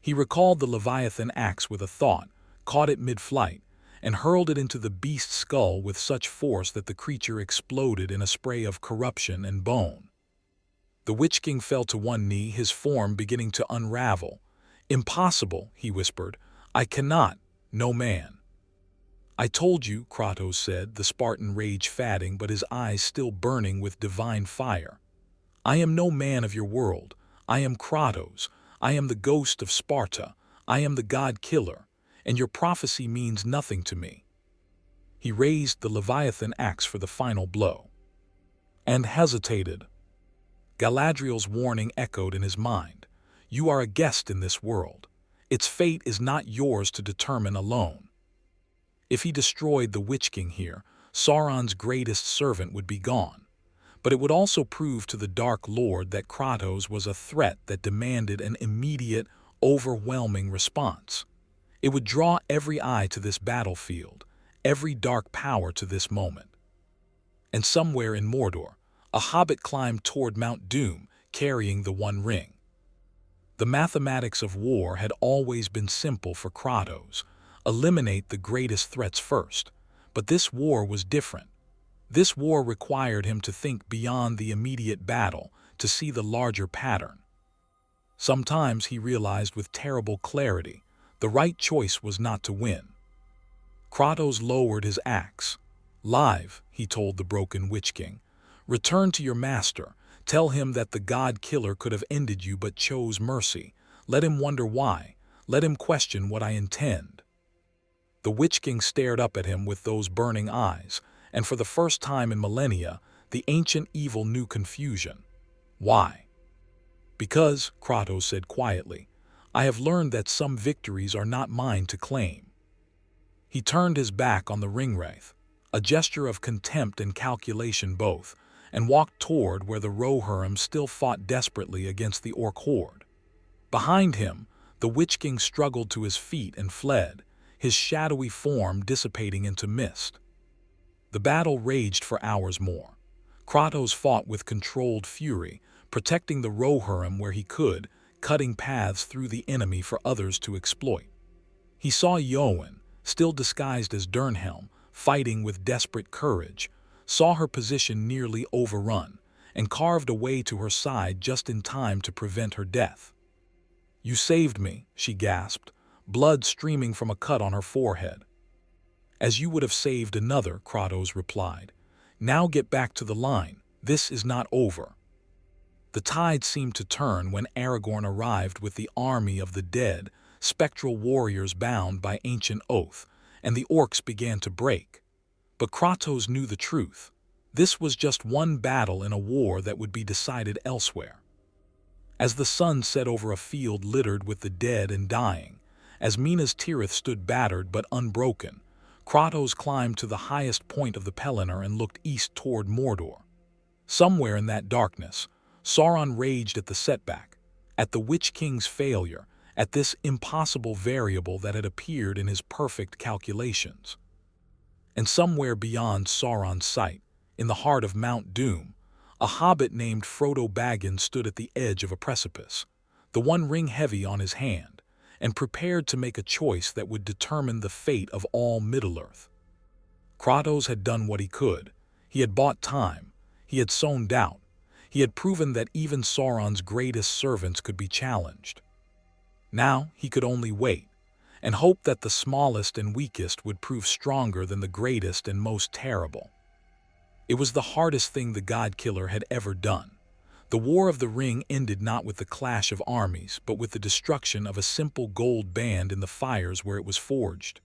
He recalled the Leviathan axe with a thought, caught it mid-flight, and hurled it into the beast's skull with such force that the creature exploded in a spray of corruption and bone. The Witch King fell to one knee, his form beginning to unravel. "Impossible," he whispered. "I cannot, no man." "I told you," Kratos said, the Spartan rage fading but his eyes still burning with divine fire. "I am no man of your world. I am Kratos. I am the Ghost of Sparta. I am the god-killer, and your prophecy means nothing to me." He raised the Leviathan axe for the final blow. And hesitated. Galadriel's warning echoed in his mind. "You are a guest in this world. Its fate is not yours to determine alone." If he destroyed the Witch King here, Sauron's greatest servant would be gone. But it would also prove to the Dark Lord that Kratos was a threat that demanded an immediate, overwhelming response. It would draw every eye to this battlefield, every dark power to this moment. And somewhere in Mordor, a hobbit climbed toward Mount Doom, carrying the One Ring. The mathematics of war had always been simple for Kratos: eliminate the greatest threats first. But this war was different. This war required him to think beyond the immediate battle, to see the larger pattern. Sometimes he realized with terrible clarity, the right choice was not to win. Kratos lowered his axe. "Live," he told the broken Witch King. "Return to your master. Tell him that the god-killer could have ended you but chose mercy. Let him wonder why. Let him question what I intend." The Witch King stared up at him with those burning eyes, and for the first time in millennia, the ancient evil knew confusion. "Why?" "Because," Kratos said quietly, "I have learned that some victories are not mine to claim." He turned his back on the Ringwraith, a gesture of contempt and calculation both, and walked toward where the Rohirrim still fought desperately against the orc horde. Behind him, the Witch King struggled to his feet and fled, his shadowy form dissipating into mist. The battle raged for hours more. Kratos fought with controlled fury, protecting the Rohirrim where he could, cutting paths through the enemy for others to exploit. He saw Yoan, still disguised as Durnhelm, fighting with desperate courage, saw her position nearly overrun, and carved a way to her side just in time to prevent her death. "You saved me," she gasped, blood streaming from a cut on her forehead. "As you would have saved another," Kratos replied. "Now get back to the line. This is not over." The tide seemed to turn when Aragorn arrived with the army of the dead, spectral warriors bound by ancient oath, and the orcs began to break. But Kratos knew the truth. This was just one battle in a war that would be decided elsewhere. As the sun set over a field littered with the dead and dying, as Minas Tirith stood battered but unbroken, Kratos climbed to the highest point of the Pelennor and looked east toward Mordor. Somewhere in that darkness, Sauron raged at the setback, at the Witch King's failure, at this impossible variable that had appeared in his perfect calculations. And somewhere beyond Sauron's sight, in the heart of Mount Doom, a hobbit named Frodo Baggins stood at the edge of a precipice, the One Ring heavy on his hand, and prepared to make a choice that would determine the fate of all Middle-earth. Kratos had done what he could. He had bought time. He had sown doubt. He had proven that even Sauron's greatest servants could be challenged. Now he could only wait, and hoped that the smallest and weakest would prove stronger than the greatest and most terrible. It was the hardest thing the god-killer had ever done. The War of the Ring ended not with the clash of armies, but with the destruction of a simple gold band in the fires where it was forged.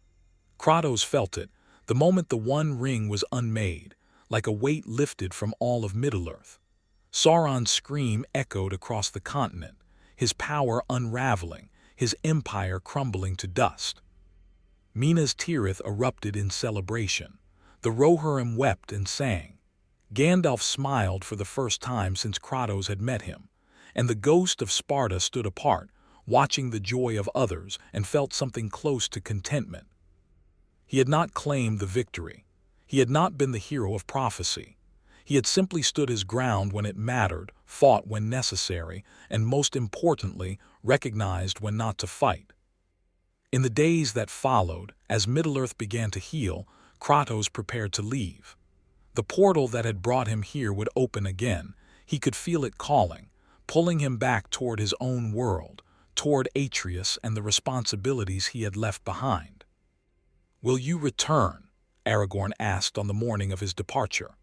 Kratos felt it, the moment the One Ring was unmade, like a weight lifted from all of Middle-earth. Sauron's scream echoed across the continent, his power unraveling, his empire crumbling to dust. Minas Tirith erupted in celebration. The Rohirrim wept and sang. Gandalf smiled for the first time since Kratos had met him, and the Ghost of Sparta stood apart, watching the joy of others, and felt something close to contentment. He had not claimed the victory. He had not been the hero of prophecy. He had simply stood his ground when it mattered, fought when necessary, and most importantly, recognized when not to fight. In the days that followed, as Middle-earth began to heal, Kratos prepared to leave. The portal that had brought him here would open again. He could feel it calling, pulling him back toward his own world, toward Atreus and the responsibilities he had left behind. "Will you return?" Aragorn asked on the morning of his departure.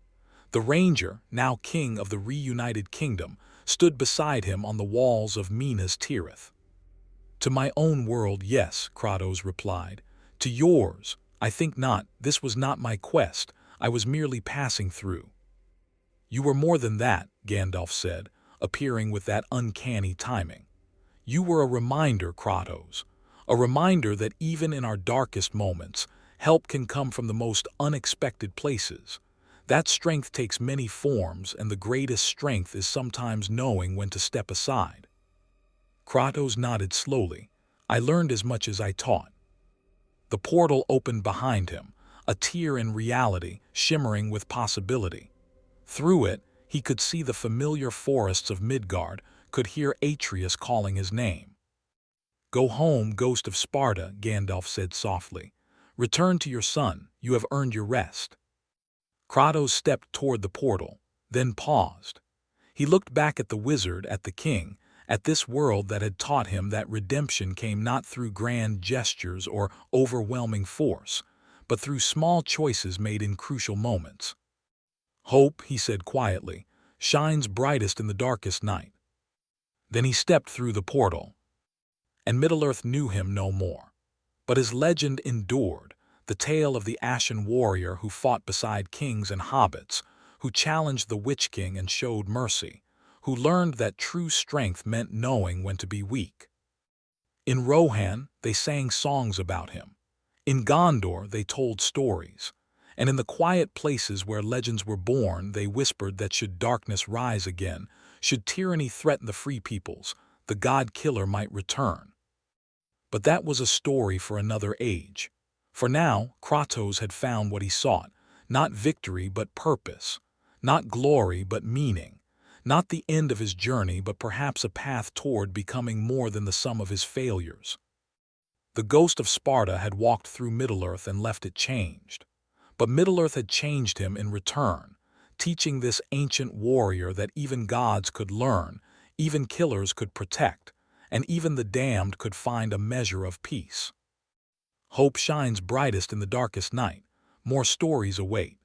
The ranger, now king of the reunited kingdom, stood beside him on the walls of Minas Tirith. "To my own world, yes," Kratos replied. "To yours, I think not. This was not my quest. I was merely passing through." "You were more than that," Gandalf said, appearing with that uncanny timing. "You were a reminder, Kratos. A reminder that even in our darkest moments, help can come from the most unexpected places. That strength takes many forms, and the greatest strength is sometimes knowing when to step aside." Kratos nodded slowly. "I learned as much as I taught." The portal opened behind him, a tear in reality, shimmering with possibility. Through it, he could see the familiar forests of Midgard, could hear Atreus calling his name. "Go home, Ghost of Sparta," Gandalf said softly. "Return to your son. You have earned your rest." Kratos stepped toward the portal, then paused. He looked back at the wizard, at the king, at this world that had taught him that redemption came not through grand gestures or overwhelming force, but through small choices made in crucial moments. "Hope," he said quietly, "shines brightest in the darkest night." Then he stepped through the portal, and Middle-earth knew him no more. But his legend endured, the tale of the Ashen warrior who fought beside kings and hobbits, who challenged the Witch King and showed mercy, who learned that true strength meant knowing when to be weak. In Rohan, they sang songs about him. In Gondor, they told stories. And in the quiet places where legends were born, they whispered that should darkness rise again, should tyranny threaten the free peoples, the god-killer might return. But that was a story for another age. For now, Kratos had found what he sought, not victory but purpose, not glory but meaning, not the end of his journey but perhaps a path toward becoming more than the sum of his failures. The Ghost of Sparta had walked through Middle-earth and left it changed. But Middle-earth had changed him in return, teaching this ancient warrior that even gods could learn, even killers could protect, and even the damned could find a measure of peace. Hope shines brightest in the darkest night. More stories await.